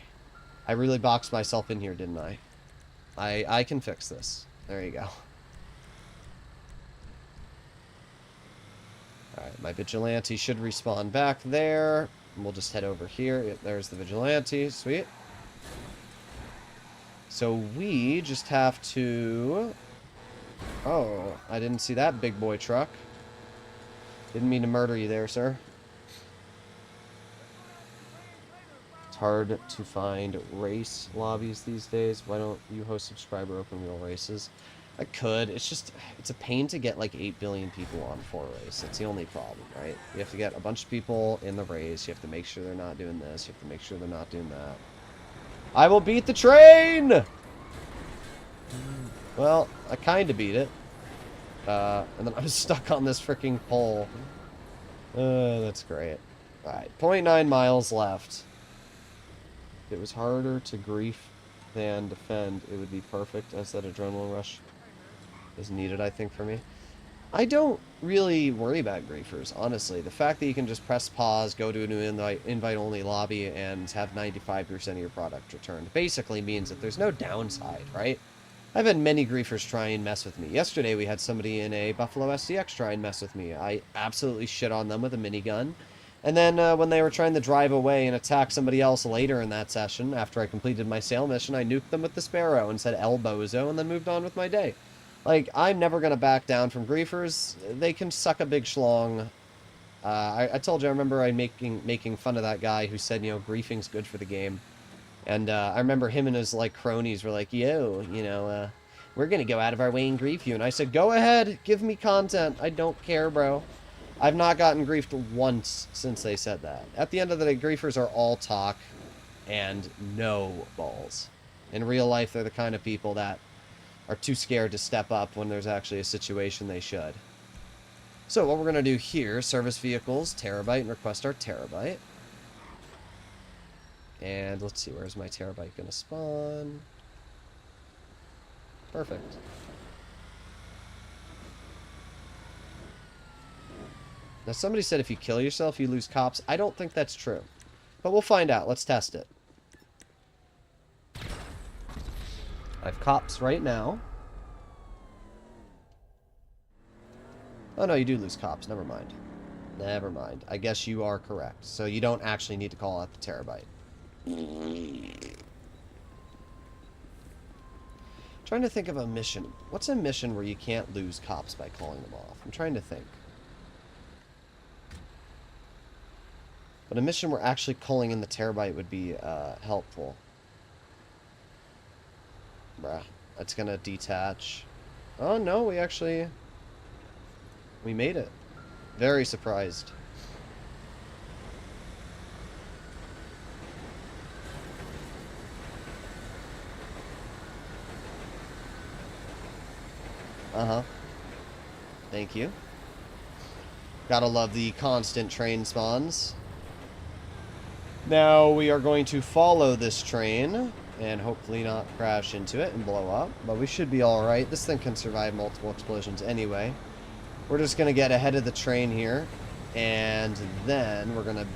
I really boxed myself in here, didn't I? I can fix this. There you go. Alright, my vigilante should respawn back there. And we'll just head over here. Yep, there's the vigilante. Sweet. So we just have to... Oh, I didn't see that big boy truck. Didn't mean to murder you there, sir. It's hard to find race lobbies these days. Why don't you host subscriber open wheel races? I could. It's just, it's a pain to get like 8 billion people on for a race. That's the only problem, right? You have to get a bunch of people in the race. You have to make sure they're not doing this. You have to make sure they're not doing that. I will beat the train! Well, I kind of beat it. And then I'm stuck on this freaking pole. That's great. Alright, 0.9 miles left. If it was harder to grief than defend, it would be perfect, as that adrenaline rush is needed, I think, for me. I don't really worry about griefers, honestly. The fact that you can just press pause, go to a new invite-only lobby, and have 95% of your product returned basically means that there's no downside, right? I've had many griefers try and mess with me. Yesterday we had somebody in a Buffalo SCX try and mess with me. I absolutely shit on them with a minigun. And then when they were trying to drive away and attack somebody else later in that session, after I completed my sale mission, I nuked them with the Sparrow and said El Bozo and then moved on with my day. Like, I'm never going to back down from griefers. They can suck a big schlong. I told you, I remember making fun of that guy who said, you know, griefing's good for the game. And I remember him and his, like, cronies were like, yo, you know, we're going to go out of our way and grief you. And I said, go ahead, give me content. I don't care, bro. I've not gotten griefed once since they said that. At the end of the day, griefers are all talk and no balls. In real life, they're the kind of people that are too scared to step up when there's actually a situation they should. So what we're going to do here, service vehicles, terabyte, and request our terabyte. And let's see, where's my terabyte going to spawn? Perfect. Now, somebody said if you kill yourself, you lose cops. I don't think that's true. But we'll find out. Let's test it. I have cops right now. Oh, no, you do lose cops. Never mind. Never mind. I guess you are correct. So you don't actually need to call out the terabyte. Trying to think of a mission. What's a mission where you can't lose cops by calling them off? I'm trying to think. But a mission where actually calling in the terabyte would be helpful. Bruh. That's gonna detach. Oh no, we made it. Very surprised. Uh-huh. Thank you. Gotta love the constant train spawns. Now we are going to follow this train and hopefully not crash into it and blow up. But we should be alright. This thing can survive multiple explosions anyway. We're just going to get ahead of the train here. And then we're going to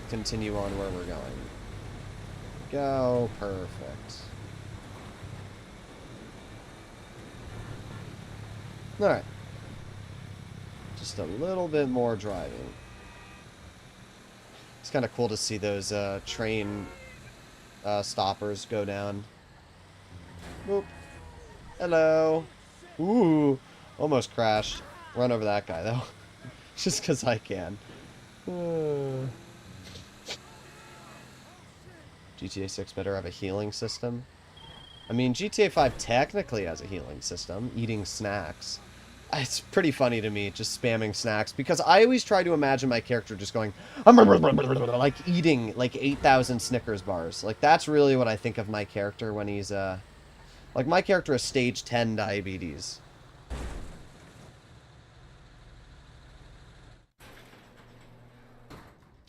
continue on where we're going. Go. Perfect. Alright. Just a little bit more driving. It's kind of cool to see those train stoppers go down. Boop. Hello. Ooh. Almost crashed. Run over that guy, though. Just because I can. GTA 6 better have a healing system. I mean, GTA 5 technically has a healing system. Eating snacks. It's pretty funny to me, just spamming snacks, because I always try to imagine my character just going, like eating like 8,000 Snickers bars. Like, that's really what I think of my character when he's, like, my character has stage 10 diabetes.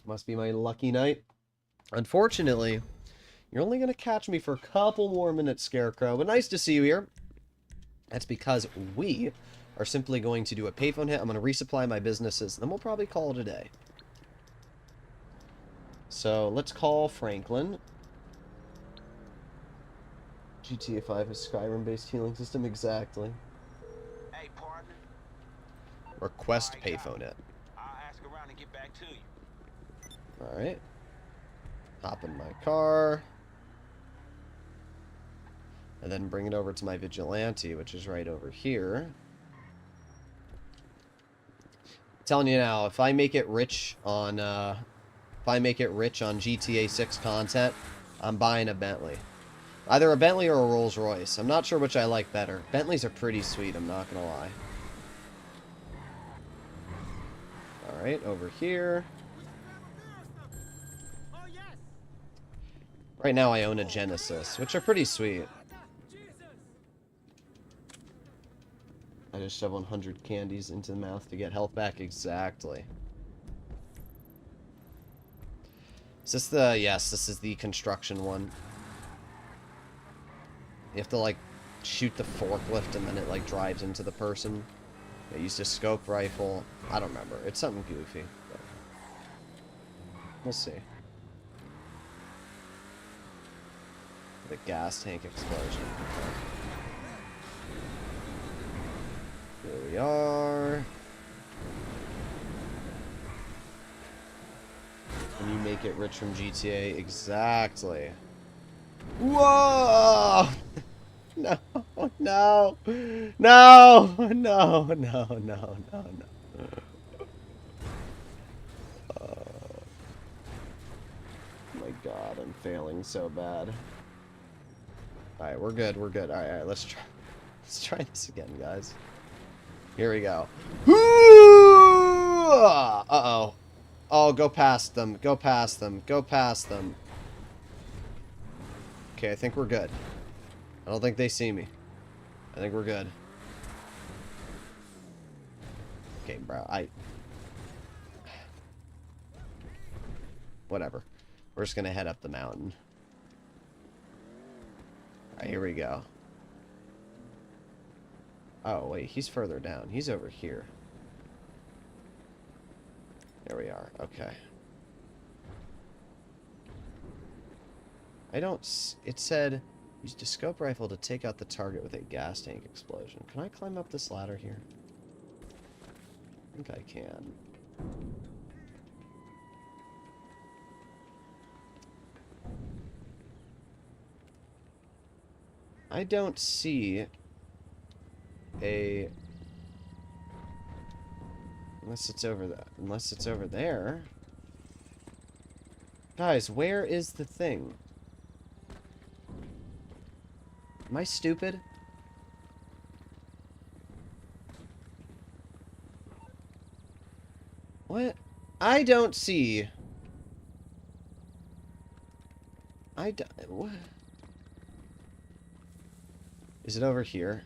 Must be my lucky night. Unfortunately, you're only going to catch me for a couple more minutes, Scarecrow, but nice to see you here. That's because we are simply going to do a payphone hit. I'm going to resupply my businesses, and then we'll probably call it a day. So let's call Franklin. GTA 5 has Skyrim-based healing system, exactly. Hey, partner. Request payphone hit. I'll ask around and get back to you. Alright. Hop in my car. And then bring it over to my vigilante, which is right over here. Telling you now, if I make it rich on GTA 6 content, I'm buying a Bentley. Either a Bentley or a Rolls Royce. I'm not sure which I like better. Bentleys are pretty sweet, I'm not gonna lie. Alright, over here. Right now I own a Genesis, which are pretty sweet. I just shove 100 candies into the mouth to get health back. Exactly. Is this the... Yes, this is the construction one. You have to, like, shoot the forklift and then it, like, drives into the person. I used a scope rifle. I don't remember. It's something goofy. But we'll see. The gas tank explosion. Here we are. Can you make it rich from GTA? Exactly. Whoa! No, no, no, no, no, no, no, no. Oh my god, I'm failing so bad. Alright, we're good, we're good. Alright, let's try this again, guys. Here we go. Uh-oh. Oh, go past them. Go past them. Go past them. Okay, I think we're good. I don't think they see me. I think we're good. Okay, bro. Whatever. We're just gonna head up the mountain. Alright, here we go. Oh, wait, he's further down. He's over here. There we are. Okay. I don't... It said, use the scope rifle to take out the target with a gas tank explosion. Can I climb up this ladder here? I think I can. I don't see a... Unless it's over that. Unless it's over there. Guys, where is the thing? Am I stupid? What? I don't see. What? Is it over here?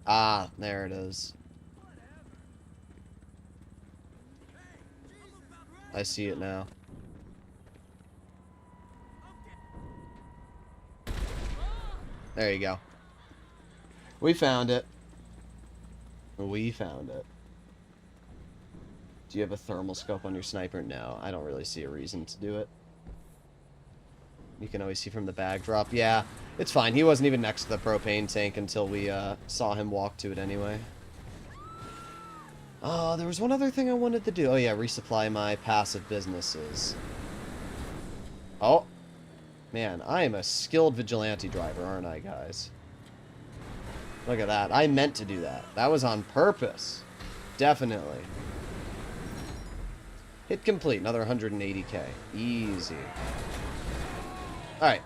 Ah, there it is. I see it now. There you go. We found it. We found it. Do you have a thermal scope on your sniper? No, I don't really see a reason to do it. You can always see from the bag drop. Yeah, it's fine. He wasn't even next to the propane tank until we saw him walk to it anyway. Oh, there was one other thing I wanted to do. Oh yeah, resupply my passive businesses. Oh. Man, I am a skilled vigilante driver, aren't I, guys? Look at that. I meant to do that. That was on purpose. Definitely. Hit complete. Another 180k. Easy. Alright.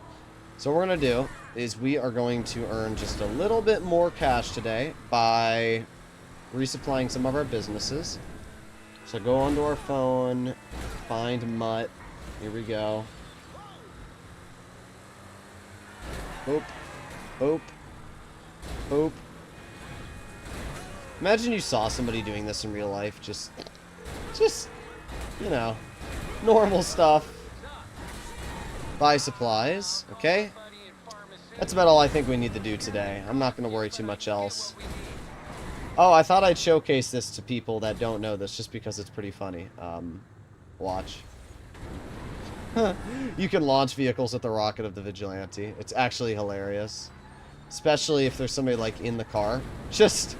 So what we're going to do is we are going to earn just a little bit more cash today by resupplying some of our businesses. So go onto our phone, find Mutt. Here we go. Boop. Boop. Boop. Imagine you saw somebody doing this in real life. Just, you know, normal stuff. Buy supplies, okay? That's about all I think we need to do today. I'm not going to worry too much else. Oh, I thought I'd showcase this to people that don't know this just because it's pretty funny. Watch. You can launch vehicles with the rocket of the Vigilante. It's actually hilarious. Especially if there's somebody, like, in the car. Just...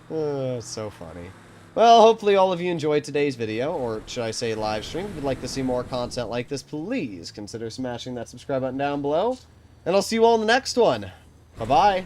it's so funny. Well, hopefully all of you enjoyed today's video, or should I say live stream. If you'd like to see more content like this, please consider smashing that subscribe button down below. And I'll see you all in the next one. Bye-bye.